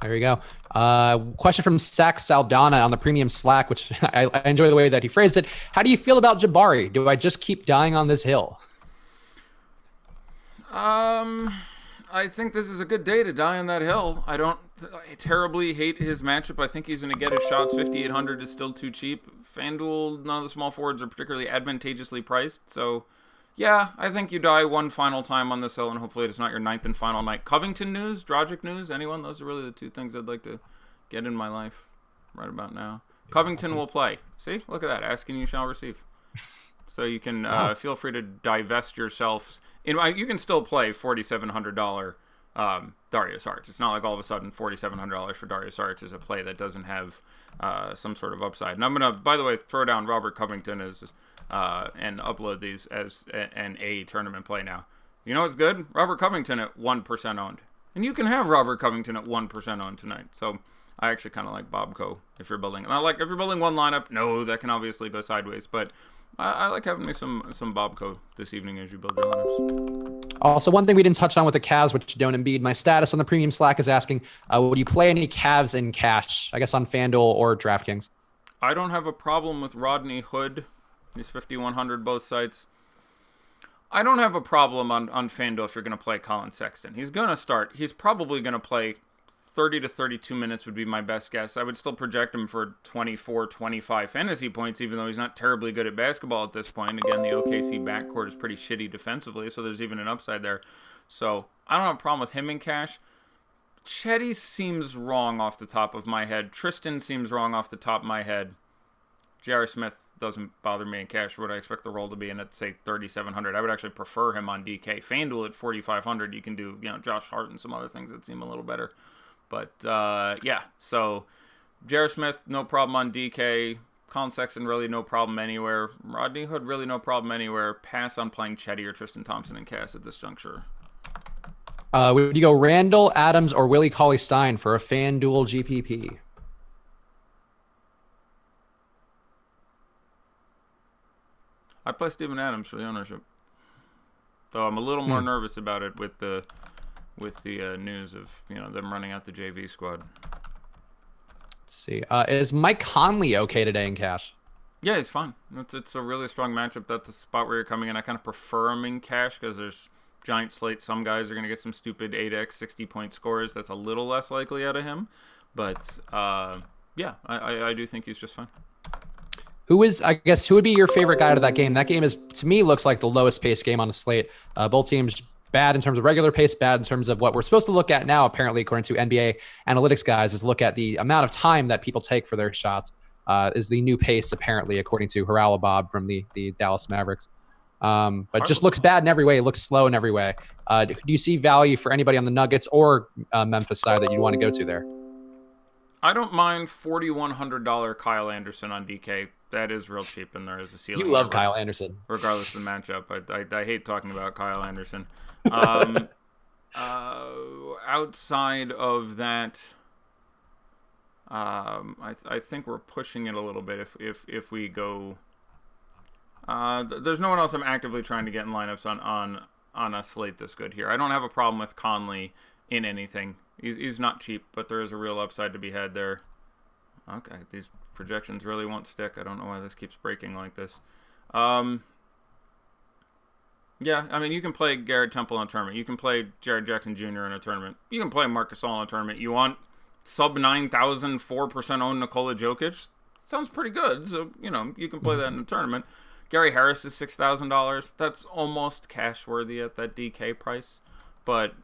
There you go. Question from Sax Saldana on the premium Slack, which I enjoy the way that he phrased it. How do you feel about Jabari? Do I just keep dying on this hill? I think this is a good day to die on that hill. I terribly hate his matchup. I think he's going to get his shots. 5,800 is still too cheap. FanDuel, none of the small forwards are particularly advantageously priced. So, yeah, I think you die one final time on this hill, and hopefully it's not your ninth and final night. Covington news, Dragic news, anyone? Those are really the two things I'd like to get in my life right about now. Covington will play. See? Look at that. Asking you shall receive. So you can feel free to divest yourself. You can still play $4,700 Dario Saric. It's not like all of a sudden $4,700 for Dario Saric is a play that doesn't have some sort of upside. And I'm going to, by the way, throw down Robert Covington and upload these as an A tournament play now. You know what's good? Robert Covington at 1% owned. And you can have Robert Covington at 1% owned tonight. So I actually kind of like Bobco if you're building. Not like if you're building one lineup, no, that can obviously go sideways. But I like having me some Bobco this evening as you build your lineups. Also, one thing we didn't touch on with the Cavs, which don't Embiid, my status on the premium Slack is asking, would you play any Cavs in cash, I guess on FanDuel or DraftKings? I don't have a problem with Rodney Hood. He's 5,100 both sites. I don't have a problem on FanDuel if you're going to play Colin Sexton. He's going to start. He's probably going to play 30 to 32 minutes would be my best guess. I would still project him for 24, 25 fantasy points, even though he's not terribly good at basketball at this point. Again, the OKC backcourt is pretty shitty defensively, so there's even an upside there. So I don't have a problem with him in cash. Chetty seems wrong off the top of my head. Tristan seems wrong off the top of my head. J.R. Smith doesn't bother me in cash for what I expect the role to be in at, say, 3,700. I would actually prefer him on DK. FanDuel at 4,500, you can do, Josh Hart and some other things that seem a little better. But, yeah, so J.R. Smith, no problem on DK. Colin Sexton, really no problem anywhere. Rodney Hood, really no problem anywhere. Pass on playing Chetty or Tristan Thompson in cash at this juncture. Would you go Randall, Adams, or Willie Cauley-Stein for a FanDuel GPP? I'd play Steven Adams for the ownership. Though I'm a little more nervous about it with the news of them running out the JV squad. Let's see. Is Mike Conley okay today in cash? Yeah, he's fine. It's a really strong matchup. That's the spot where you're coming in. I kind of prefer him in cash because there's giant slate. Some guys are going to get some stupid 8x 60-point scores. That's a little less likely out of him. But, yeah, I do think he's just fine. Who would be your favorite guy out of that game? That game to me, looks like the lowest pace game on the slate. Both teams bad in terms of regular pace, bad in terms of what we're supposed to look at now, apparently, according to NBA analytics guys, is look at the amount of time that people take for their shots is the new pace, apparently, according to Haralabob from the Dallas Mavericks. But just looks bad in every way. It looks slow in every way. Do you see value for anybody on the Nuggets or Memphis side that you'd want to go to there? I don't mind $4,100 Kyle Anderson on DK. That is real cheap, and there is a ceiling. You love Kyle Anderson. Regardless of the matchup. I hate talking about Kyle Anderson. Outside of that, I think we're pushing it a little bit if we go... there's no one else I'm actively trying to get in lineups on a slate this good here. I don't have a problem with Conley in anything. He's not cheap, but there is a real upside to be had there. Okay, these projections really won't stick. I don't know why this keeps breaking like this. Yeah, I mean, you can play Garrett Temple in a tournament. You can play Jared Jackson Jr. in a tournament. You can play Marc Gasol in a tournament. You want sub 9,000, 4% owned Nikola Jokic? Sounds pretty good. So, you can play that in a tournament. Gary Harris is $6,000. That's almost cash worthy at that DK price. But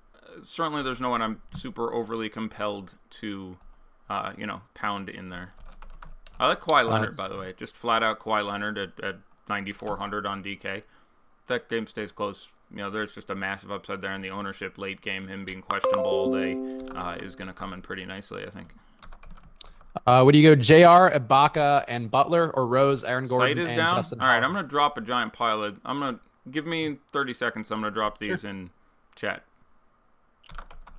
certainly there's no one I'm super overly compelled to, pound in there. I like Kawhi Leonard, by the way. Just flat out Kawhi Leonard at 9,400 on DK. That game stays close. There's just a massive upside there in the ownership late game. Him being questionable all day is going to come in pretty nicely, I think. Would you go JR, Ibaka, and Butler, or Rose, Aaron Gordon, Site is and down? Justin All right, Holiday? I'm going to drop a giant pile of... Give me 30 seconds. I'm going to drop these in chat.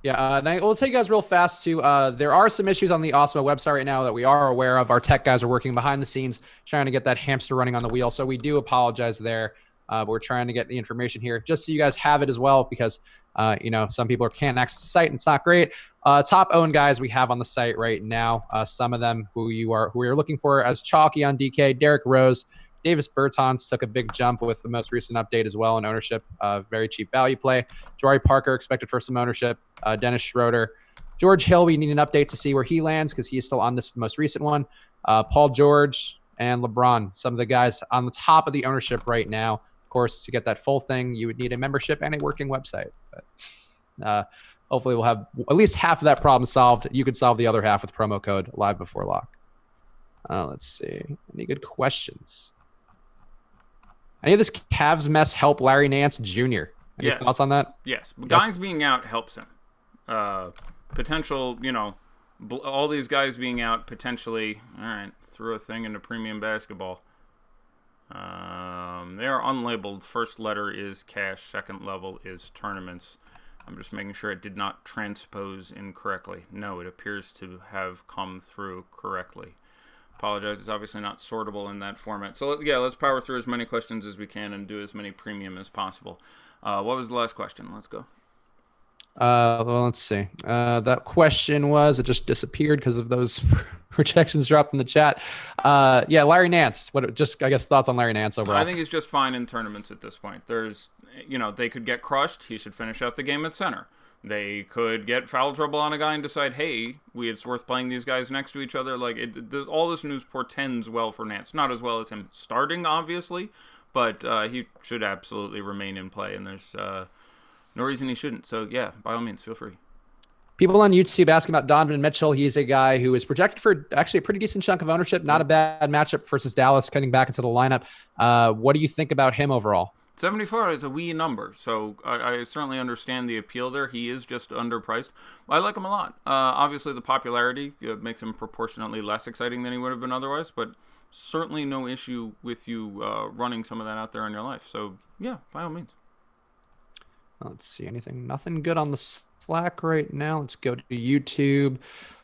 Yeah, and we'll tell you guys real fast, too. There are some issues on the Osmo website right now that we are aware of. Our tech guys are working behind the scenes trying to get that hamster running on the wheel, so we do apologize there. But we're trying to get the information here just so you guys have it as well because, some people can't access the site and it's not great. Top owned guys we have on the site right now. Some of them who you're looking for as chalky on DK, Derrick Rose, Davis Bertans took a big jump with the most recent update as well in ownership. Very cheap value play. Jabari Parker expected for some ownership. Dennis Schroeder. George Hill, we need an update to see where he lands because he's still on this most recent one. Paul George and LeBron, some of the guys on the top of the ownership right now. Of course, to get that full thing, you would need a membership and a working website. But hopefully we'll have at least half of that problem solved. You could solve the other half with promo code Live Before Lock. Let's see. Any good questions? Any of this Cavs mess help Larry Nance Jr.? Any thoughts on that? Yes. Guys being out helps him. Potential, all these guys being out potentially, all right, threw a thing into premium basketball. They are unlabeled. First letter is cash. Second level is tournaments. I'm just making sure it did not transpose incorrectly. No, it appears to have come through correctly. Apologize, it's obviously not sortable in that format. So, let's power through as many questions as we can and do as many premium as possible. What was the last question? Let's go. Well, let's see. That question was, it just disappeared because of those projections dropped in the chat. Larry Nance. Thoughts on Larry Nance overall? I think he's just fine in tournaments at this point. There's, they could get crushed. He should finish out the game at center. They could get foul trouble on a guy and decide, hey, it's worth playing these guys next to each other. All this news portends well for Nance. Not as well as him starting, obviously, but he should absolutely remain in play, and there's no reason he shouldn't. So, by all means, feel free. People on YouTube asking about Donovan Mitchell. He's a guy who is projected for actually a pretty decent chunk of ownership. Not a bad matchup versus Dallas, cutting back into the lineup. What do you think about him overall? 74 is a wee number, so I certainly understand the appeal there. He is just underpriced. I like him a lot. Obviously, the popularity makes him proportionately less exciting than he would have been otherwise, but certainly no issue with you running some of that out there in your life. So, by all means. Let's see. Nothing good on the Slack right now. Let's go to YouTube.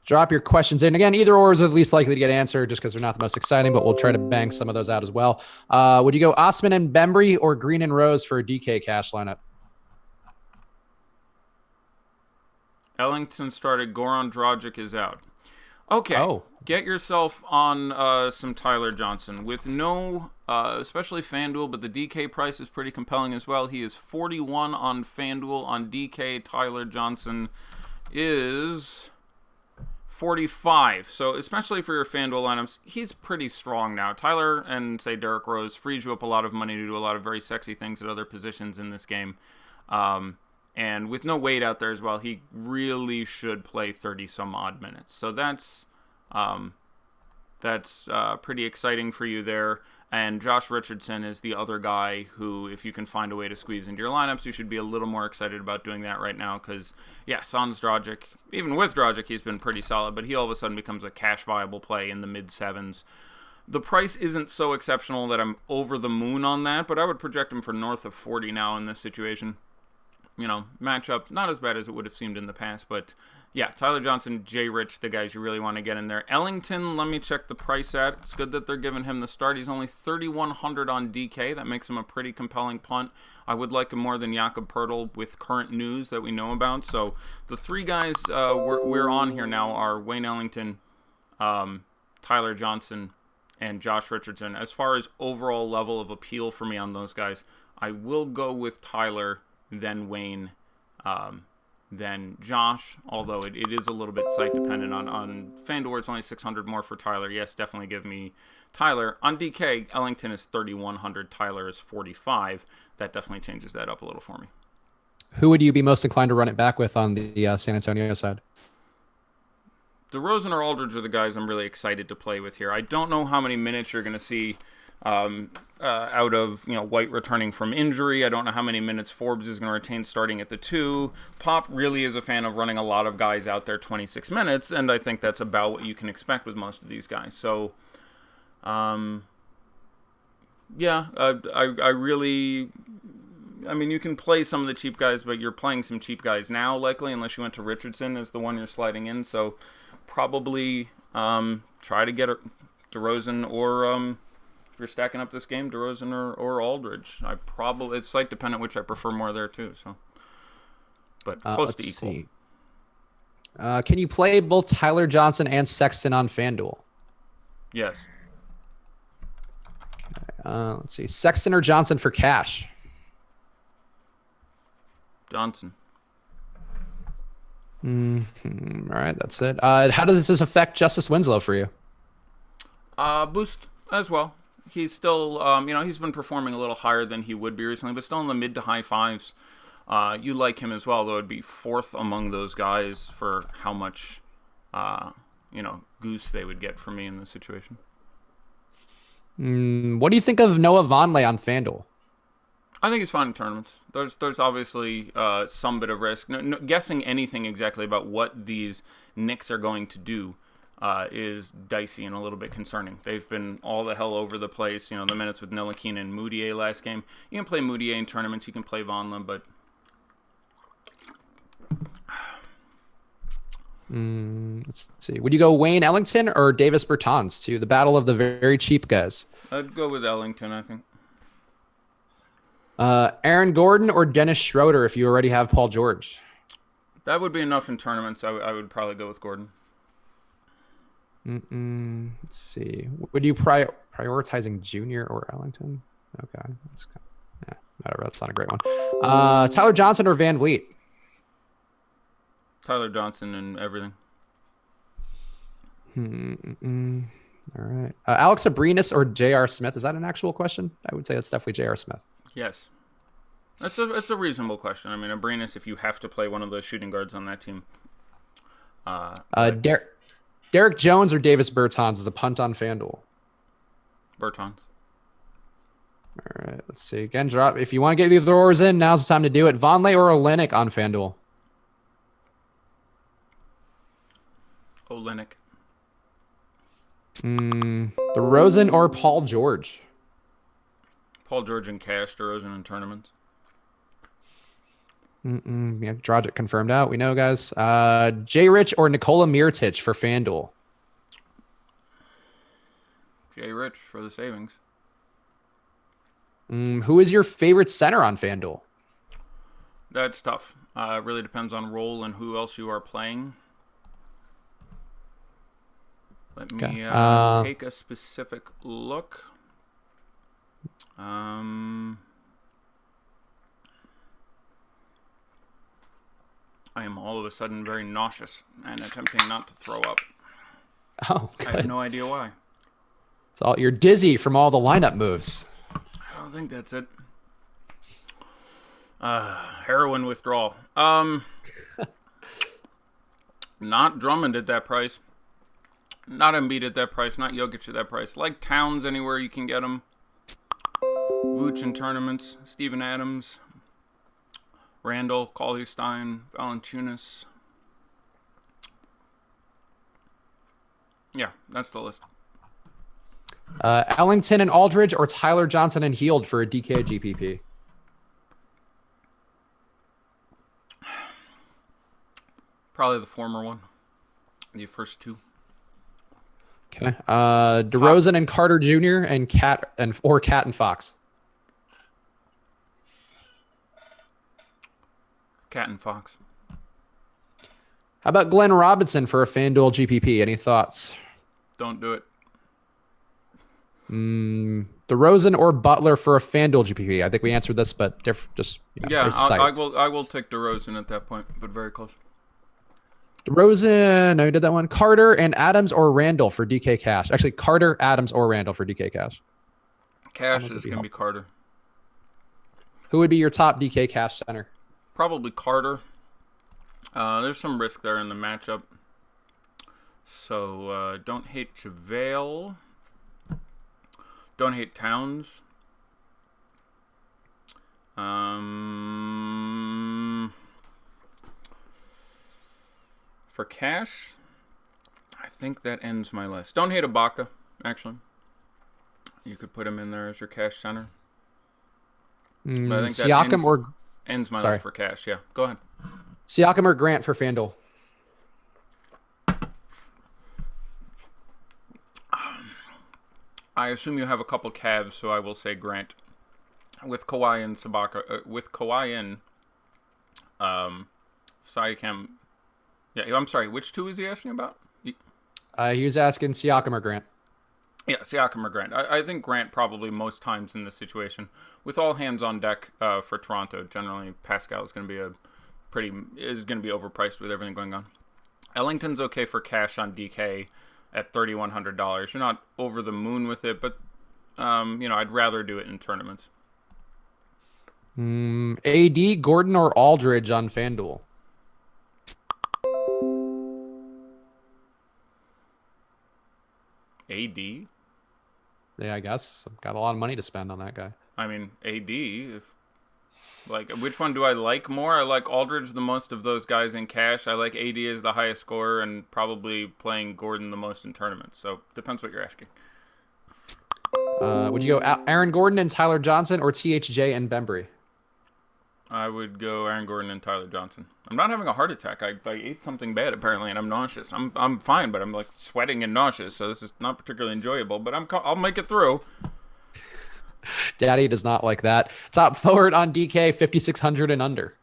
Drop your questions in. Again, either or is the least likely to get answered just because they're not the most exciting, but we'll try to bang some of those out as well. Would you go Osman and Bembry or Green and Rose for a DK cash lineup? Ellington started. Goran Dragic is out. Okay. Get yourself on some Tyler Johnson. With no, especially FanDuel, but the DK price is pretty compelling as well. He is 41 on FanDuel. On DK, Tyler Johnson is 45. So especially for your FanDuel lineups, he's pretty strong now. Tyler and, say, Derrick Rose frees you up a lot of money to do a lot of very sexy things at other positions in this game. And with no weight out there as well, he really should play 30-some-odd minutes. So that's pretty exciting for you there. And Josh Richardson is the other guy who, if you can find a way to squeeze into your lineups, you should be a little more excited about doing that right now because, sans Dragic, even with Dragic, he's been pretty solid, but he all of a sudden becomes a cash-viable play in the mid-sevens. The price isn't so exceptional that I'm over the moon on that, but I would project him for north of 40 now in this situation. Matchup, not as bad as it would have seemed in the past, but Tyler Johnson, Jay Rich, the guys you really want to get in there. Ellington, let me check the price at. It's good that they're giving him the start. He's only 3,100 on DK. That makes him a pretty compelling punt. I would like him more than Jakob Poeltl with current news that we know about. So the three guys we're on here now are Wayne Ellington, Tyler Johnson, and Josh Richardson. As far as overall level of appeal for me on those guys, I will go with Tyler, then Wayne, then Josh, although it is a little bit site dependent on FanDuel. It's only 600 more for Tyler. Yes, definitely give me Tyler. On DK, Ellington is 3,100, Tyler is 45. That definitely changes that up a little for me. Who would you be most inclined to run it back with on the San Antonio side? DeRozan or Aldridge are the guys I'm really excited to play with here. I don't know how many minutes you're going to see out of White returning from injury. I don't know how many minutes Forbes is going to retain starting at the 2. Pop really is a fan of running a lot of guys out there 26 minutes, and I think that's about what you can expect with most of these guys. So, I really... I mean, you can play some of the cheap guys, but you're playing some cheap guys now, likely, unless you went to Richardson as the one you're sliding in. So probably try to get DeRozan or, if you're stacking up this game, DeRozan or Aldridge. It's site dependent, which I prefer more there too. So, but close to equal. See. Can you play both Tyler Johnson and Sexton on FanDuel? Yes. Let's see. Sexton or Johnson for cash? Johnson. All right, that's it. How does this affect Justice Winslow for you? Boost as well. He's still, he's been performing a little higher than he would be recently, but still in the mid to high 5s. You like him as well, though it'd be 4th among those guys for how much, goose they would get from me in this situation. What do you think of Noah Vonleh on FanDuel? I think he's fine in tournaments. There's obviously some bit of risk. Guessing anything exactly about what these Knicks are going to do is dicey and a little bit concerning. They've been all the hell over the place. The minutes with Ntilikina and Moutier last game. You can play Moutier in tournaments. You can play Vonleh, but... Let's see. Would you go Wayne Ellington or Davis Bertans to the battle of the very cheap guys? I'd go with Ellington, I think. Aaron Gordon or Dennis Schroeder if you already have Paul George? That would be enough in tournaments. I would probably go with Gordon. Let's see. Would you prioritizing Junior or Ellington? Okay. Whatever. That's not a great one. Tyler Johnson or Van Vliet? Tyler Johnson and everything. All right. Alex Abrinas or J.R. Smith? Is that an actual question? I would say it's definitely J.R. Smith. Yes. It's a reasonable question. I mean, Abrinas, if you have to play one of those shooting guards on that team. Derek Jones or Davis Bertans is a punt on FanDuel. Bertans. All right. Let's see. Again, drop. If you want to get these throwers in, now's the time to do it. Vonleh or Olynyk on FanDuel? Olynyk. DeRozan or Paul George? Paul George in cash, DeRozan in tournaments. Yeah, Dragic confirmed out. We know, guys. Jay Rich or Nikola Mirotic for FanDuel? Jay Rich for the savings. Who is your favorite center on FanDuel? That's tough. It really depends on role and who else you are playing. Let me take a specific look. I am all of a sudden very nauseous and attempting not to throw up. Oh, good. I have no idea why. You're dizzy from all the lineup moves. I don't think that's it. Heroin withdrawal. Not Drummond at that price. Not Embiid at that price. Not Jokic at that price. Like Towns anywhere you can get him. Vooch in tournaments. Steven Adams. Randall, Cauley-Stein, Valanciunas. Yeah, that's the list. Ellington and Aldridge or Tyler Johnson and Hield for a DK GPP? Probably the former one. The first two. Okay. DeRozan and Carter Jr. and Cat and Fox. Cat and Fox. How about Glenn Robinson for a FanDuel GPP? Any thoughts? Don't do it. DeRozan or Butler for a FanDuel GPP? I think we answered this, but I will take DeRozan at that point, but very close. DeRozan, no, you did that one. Carter and Adams or Randall for DK Cash. Actually, Carter, Adams, or Randall for DK Cash. Cash is going to be Carter. Who would be your top DK Cash center? Probably Carter. There's some risk there in the matchup. So don't hate JaVale. Don't hate Towns. For cash, I think that ends my list. Don't hate Ibaka, actually. You could put him in there as your cash center. But I think Siakam that ends my list for cash. Yeah, go ahead. Siakam or Grant for FanDuel? I assume you have a couple Cavs, so I will say Grant. With Kawhi and Sabaka, with Kawhi and Siakam. Yeah, I'm sorry. Which two is he asking about? He was asking Siakam or Grant. Yeah, Siakam or Grant. I think Grant probably most times in this situation. With all hands on deck for Toronto, generally Pascal is going to be overpriced with everything going on. Ellington's okay for cash on DK at $3,100. You're not over the moon with it, but I'd rather do it in tournaments. AD, Gordon, or Aldridge on FanDuel? AD? Yeah, I guess. I've got a lot of money to spend on that guy. I mean, AD. Which one do I like more? I like Aldridge the most of those guys in cash. I like AD as the highest scorer and probably playing Gordon the most in tournaments. So, depends what you're asking. Would you go Aaron Gordon and Tyler Johnson or THJ and Bembry? I would go Aaron Gordon and Tyler Johnson. I'm not having a heart attack. I ate something bad apparently, and I'm nauseous. I'm fine, but I'm like sweating and nauseous, so this is not particularly enjoyable. But I'll make it through. Daddy does not like that. Top forward on DK 5,600 and under.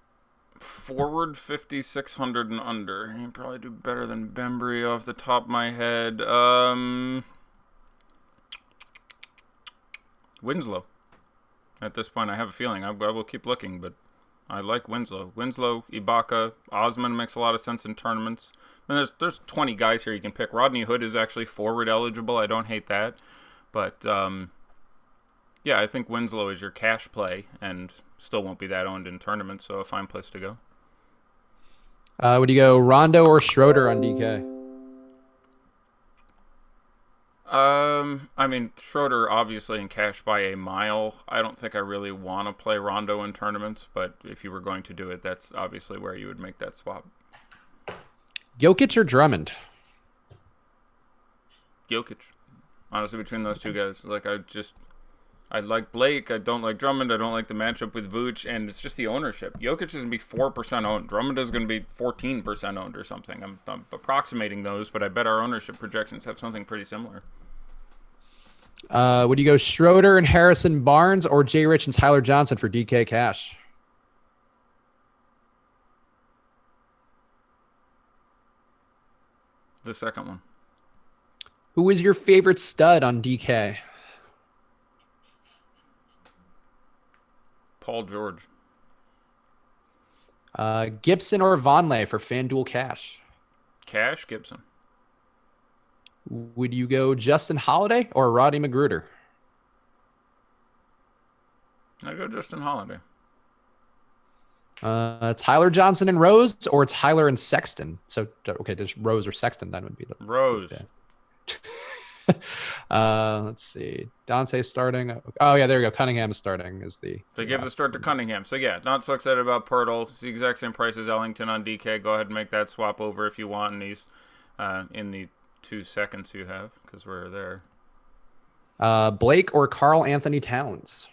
Forward 5,600 and under. You probably do better than Bembry off the top of my head. Winslow. At this point, I have a feeling I will keep looking, but I like Winslow. Winslow, Ibaka, Osman makes a lot of sense in tournaments. I mean, there's 20 guys here you can pick. Rodney Hood is actually forward eligible. I don't hate that. But, yeah, I think Winslow is your cash play and still won't be that owned in tournaments, so a fine place to go. Would you go Rondo or Schroeder on DK? I mean, Schroeder obviously in cash by a mile. I don't think I really want to play Rondo in tournaments, but if you were going to do it, that's obviously where you would make that swap. Jokic or Drummond? Jokic. Honestly, between those two guys, I like Blake. I don't like Drummond. I don't like the matchup with Vooch, and it's just the ownership. Jokic is going to be 4% owned. Drummond is going to be 14% owned or something. I'm approximating those, but I bet our ownership projections have something pretty similar. Would you go Schroeder and Harrison Barnes or Jay Rich and Tyler Johnson for DK cash? The second one. Who is your favorite stud on DK? Paul George. Gibson or Vonleh for FanDuel cash? Cash, Gibson. Would you go Justin Holiday or Rodney McGruder? I go Justin Holiday. Tyler Johnson and Rose or Tyler and Sexton? So, okay, just Rose or Sexton, that would be the Rose. Let's see. Dante's starting. Oh, yeah, there we go. Cunningham is starting. They give the start to Cunningham. So, yeah, not so excited about Pirtle. It's the exact same price as Ellington on DK. Go ahead and make that swap over if you want in these in the 2 seconds you have because we're there. Blake or Karl Anthony Towns?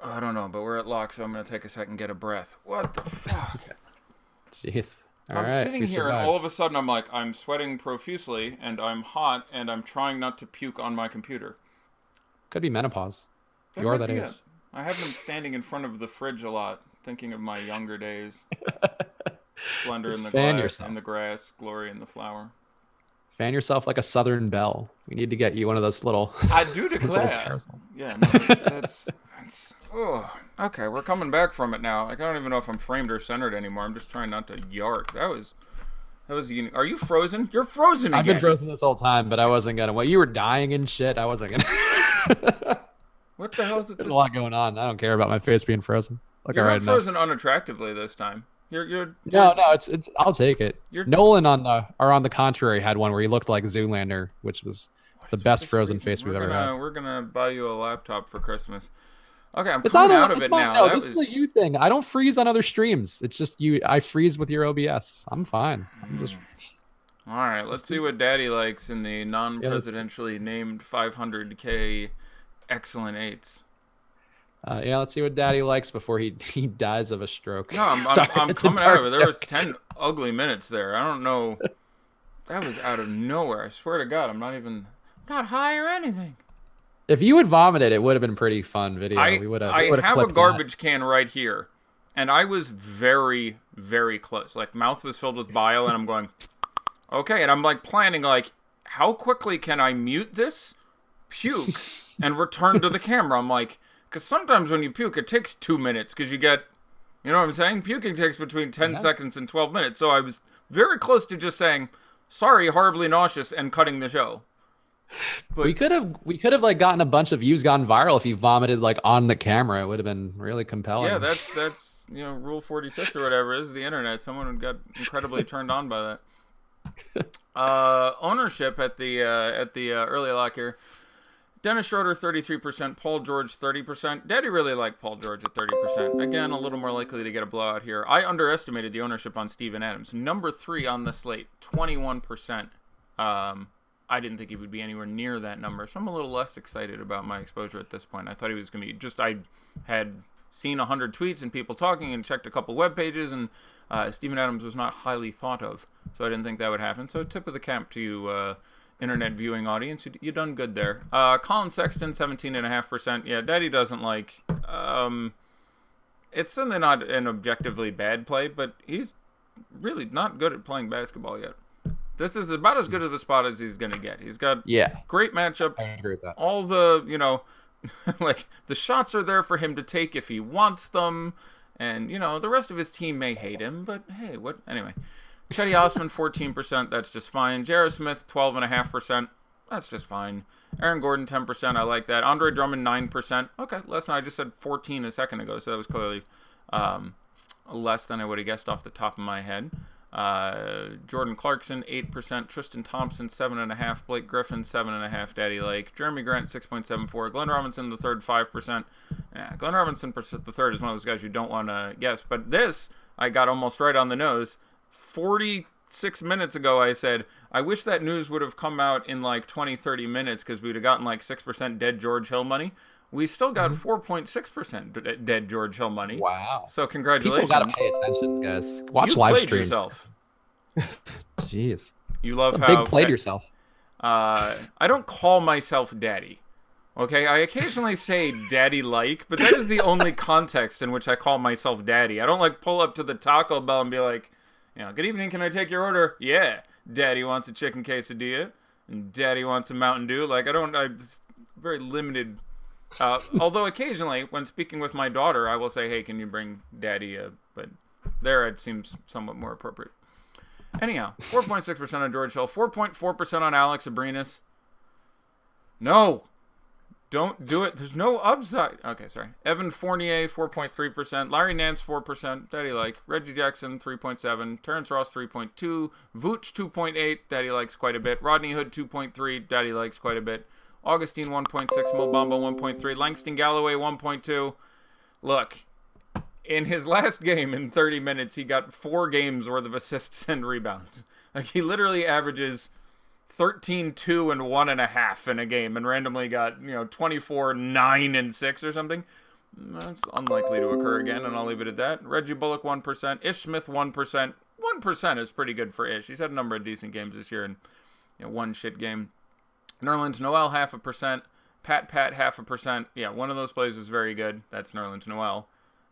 I don't know, but we're at lock, so I'm going to take a second and get a breath. What the fuck? Jeez. I'm sitting here and all of a sudden I'm like, I'm sweating profusely and I'm hot and I'm trying not to puke on my computer. Could be menopause. You are that age. I have been standing in front of the fridge a lot, thinking of my younger days. Splendor in the grass, glory in the flower. Fan yourself like a Southern Belle. We need to get you one of those little. I do declare. Yeah, no, that's oh, okay. We're coming back from it now. Like, I don't even know if I'm framed or centered anymore. I'm just trying not to yark. That was. Are you frozen? You're frozen again. I've been frozen this whole time, but I wasn't gonna. Well, you were dying and shit. I wasn't gonna. What the hell is it? There's a lot going on. I don't care about my face being frozen. You're not frozen unattractively this time. No, it's. I'll take it. You're Nolan on the contrary had one where he looked like Zoolander, which was the best Frozen face we've ever had. We're gonna buy you a laptop for Christmas. Okay, I'm It's coming not out a. of It's it my now. no. That This was is a you thing. I don't freeze on other streams. It's just you. I freeze with your OBS. I'm fine. I'm just. All right. Let's see what Daddy likes in the non-presidentially named 500K excellent eights. Let's see what Daddy likes before he dies of a stroke. No, I'm Sorry, coming it's a out dark of it. There was joke. 10 ugly minutes there. I don't know. That was out of nowhere. I swear to God, I'm not high or anything. If you had vomited, it would have been a pretty fun video. I have a clipped garbage can right here, and I was very, very close. Like, mouth was filled with bile, and I'm going, okay, and I'm like planning, like, how quickly can I mute this, puke, and return to the camera? I'm like, because sometimes when you puke, it takes 2 minutes, because you get, you know what I'm saying? Puking takes between 10 seconds and 12 minutes, so I was very close to just saying, sorry, horribly nauseous, and cutting the show. But we could have like gotten a bunch of views, gone viral if you vomited like on the camera. It would have been really compelling. yeah, that's Rule 46 or whatever is the internet. Someone got incredibly turned on by that. Ownership at the early lock here. Dennis Schroeder 33%, Paul George 30%. Daddy really liked Paul George at 30%. Again, a little more likely to get a blowout here. I underestimated the ownership on Steven Adams. Number 3 on the slate, 21%. I didn't think he would be anywhere near that number, so I'm a little less excited about my exposure at this point. I thought he was going to be I had seen 100 tweets and people talking and checked a couple web pages, and Steven Adams was not highly thought of, so I didn't think that would happen. So tip of the cap to you, internet viewing audience. You done good there. Colin Sexton, 17.5%. Yeah, Daddy doesn't like. It's certainly not an objectively bad play, but he's really not good at playing basketball yet. This is about as good of a spot as he's going to get. He's got great matchup. I agree with that. All the, like, the shots are there for him to take if he wants them. And, the rest of his team may hate him, but hey, what? Anyway. Chetty Osman, 14%. That's just fine. J.R. Smith, 12.5%. That's just fine. Aaron Gordon, 10%. I like that. Andre Drummond, 9%. Okay, less than I just said 14 a second ago, so that was clearly less than I would have guessed off the top of my head. Jordan Clarkson, 8%. Tristan Thompson, 7.5%. Blake Griffin, 7.5%. Daddy Lake. Jeremy Grant, 6.74%. Glenn Robinson, the third, 5%. Yeah, Glenn Robinson, the third, is one of those guys you don't want to guess. But this, I got almost right on the nose. 46 minutes ago, I said, I wish that news would have come out in like 20, 30 minutes because we would have gotten like 6% dead George Hill money. We still got 4.6% dead George Hill money. Wow. So congratulations. People got to pay attention, guys. Watch live streams. Yourself. Jeez. You love it's a how big played yourself. I don't call myself daddy. Okay, I occasionally say daddy-like, but that is the only context in which I call myself daddy. I don't like pull up to the Taco Bell and be like, good evening, can I take your order? Yeah. Daddy wants a chicken quesadilla, and Daddy wants a Mountain Dew. Like, it's very limited. Although occasionally, when speaking with my daughter, I will say, hey, can you bring Daddy a... But there it seems somewhat more appropriate. Anyhow, 4.6% on George Hill, 4.4% on Alex Abrinas. No. Don't do it. There's no upside. Okay, sorry. Evan Fournier, 4.3%. Larry Nance, 4%. Daddy like. Reggie Jackson, 3.7%. Terrence Ross, 3.2%. Vooch, 2.8%. Daddy likes quite a bit. Rodney Hood, 2.3%. Daddy likes quite a bit. Augustine, 1.6%. Mo Bamba, 1.3%. Langston Galloway, 1.2%. Look, in his last game in 30 minutes, he got 4 games worth of assists and rebounds. Like, he literally averages 13, 2, and 1.5 in a game, and randomly got 24, 9, and 6 or something. That's unlikely to occur again, and I'll leave it at that. Reggie Bullock 1%, Ish Smith 1%. 1% is pretty good for Ish. He's had a number of decent games this year, and one shit game. Nerlens Noel 0.5%, Pat 0.5%. Yeah, one of those plays was very good. That's Nerlens Noel.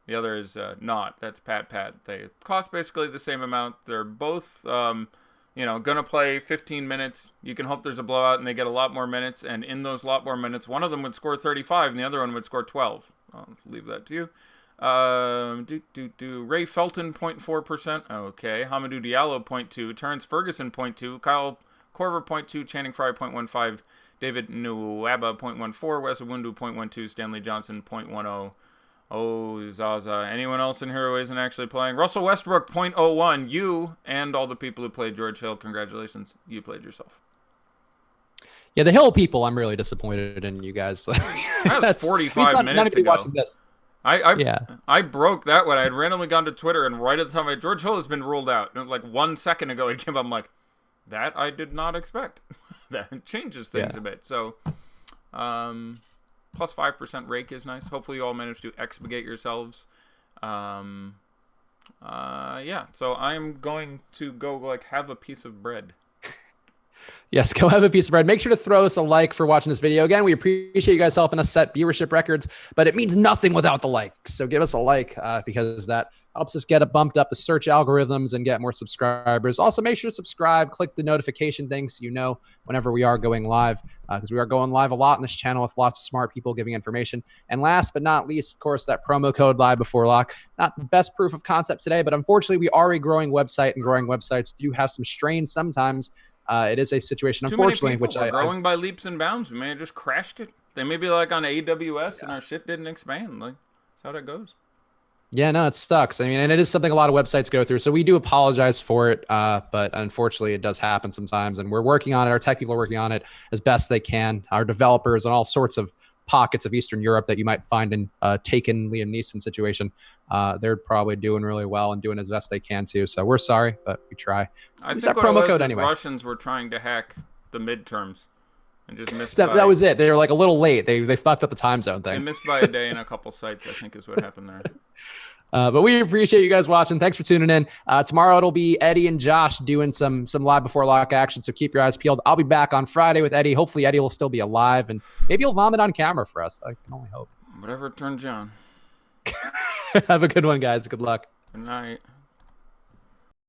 The other is not. That's Pat. They cost basically the same amount. They're both gonna play 15 minutes. You can hope there's a blowout and they get a lot more minutes. And in those lot more minutes, one of them would score 35 and the other one would score 12. I'll leave that to you. Ray Felton 0.4%. Okay. Hamidou Diallo 0.2%. Terrence Ferguson 0.2%. Kyle Korver 0.2%. Channing Frye 0.15%. David Nwaba 0.14%. Wes Iwundu 0.12%. Stanley Johnson 0.10%. Oh, Zaza. Anyone else in here who isn't actually playing? Russell Westbrook, .01. You and all the people who played George Hill, congratulations. You played yourself. Yeah, the Hill people, I'm really disappointed in you guys. That was 45 minutes ago. Watching this. I broke that one. I had randomly gone to Twitter, and right at the time, George Hill has been ruled out. And like 1 second ago, it came up. I'm like, that I did not expect. That changes things a bit. So, plus 5% rake is nice. Hopefully, you all managed to expurgate yourselves. Yeah. So I'm going to go like have a piece of bread. Yes, go have a piece of bread. Make sure to throw us a like for watching this video. Again, we appreciate you guys helping us set viewership records, but it means nothing without the likes. So give us a like because that helps us get bumped up the search algorithms and get more subscribers. Also, make sure to subscribe, click the notification thing so you know whenever we are going live because we are going live a lot on this channel with lots of smart people giving information. And last but not least, of course, that promo code live before lock. Not the best proof of concept today, but unfortunately, we are a growing website, and growing websites do have some strains sometimes. It is a situation, unfortunately, which we're growing by leaps and bounds. We may have just crashed it. They may be like on AWS and our shit didn't expand. Like, that's how that goes. Yeah, no, it sucks. I mean, and it is something a lot of websites go through. So we do apologize for it. But unfortunately, it does happen sometimes. And we're working on it. Our tech people are working on it as best they can. Our developers and all sorts of pockets of Eastern Europe that you might find in Taken Liam Neeson situation. They're probably doing really well and doing as best they can too. So we're sorry, but we try. I think what promo code anyway. Russians were trying to hack the midterms and just missed. That was it. They were like a little late. They fucked up the time zone thing. They missed by a day and a couple sites, I think, is what happened there. But we appreciate you guys watching. Thanks for tuning in. Tomorrow it'll be Eddie and Josh doing some live before lock action. So keep your eyes peeled. I'll be back on Friday with Eddie. Hopefully Eddie will still be alive and maybe he'll vomit on camera for us. I can only hope. Whatever turns you on. Have a good one, guys. Good luck. Good night.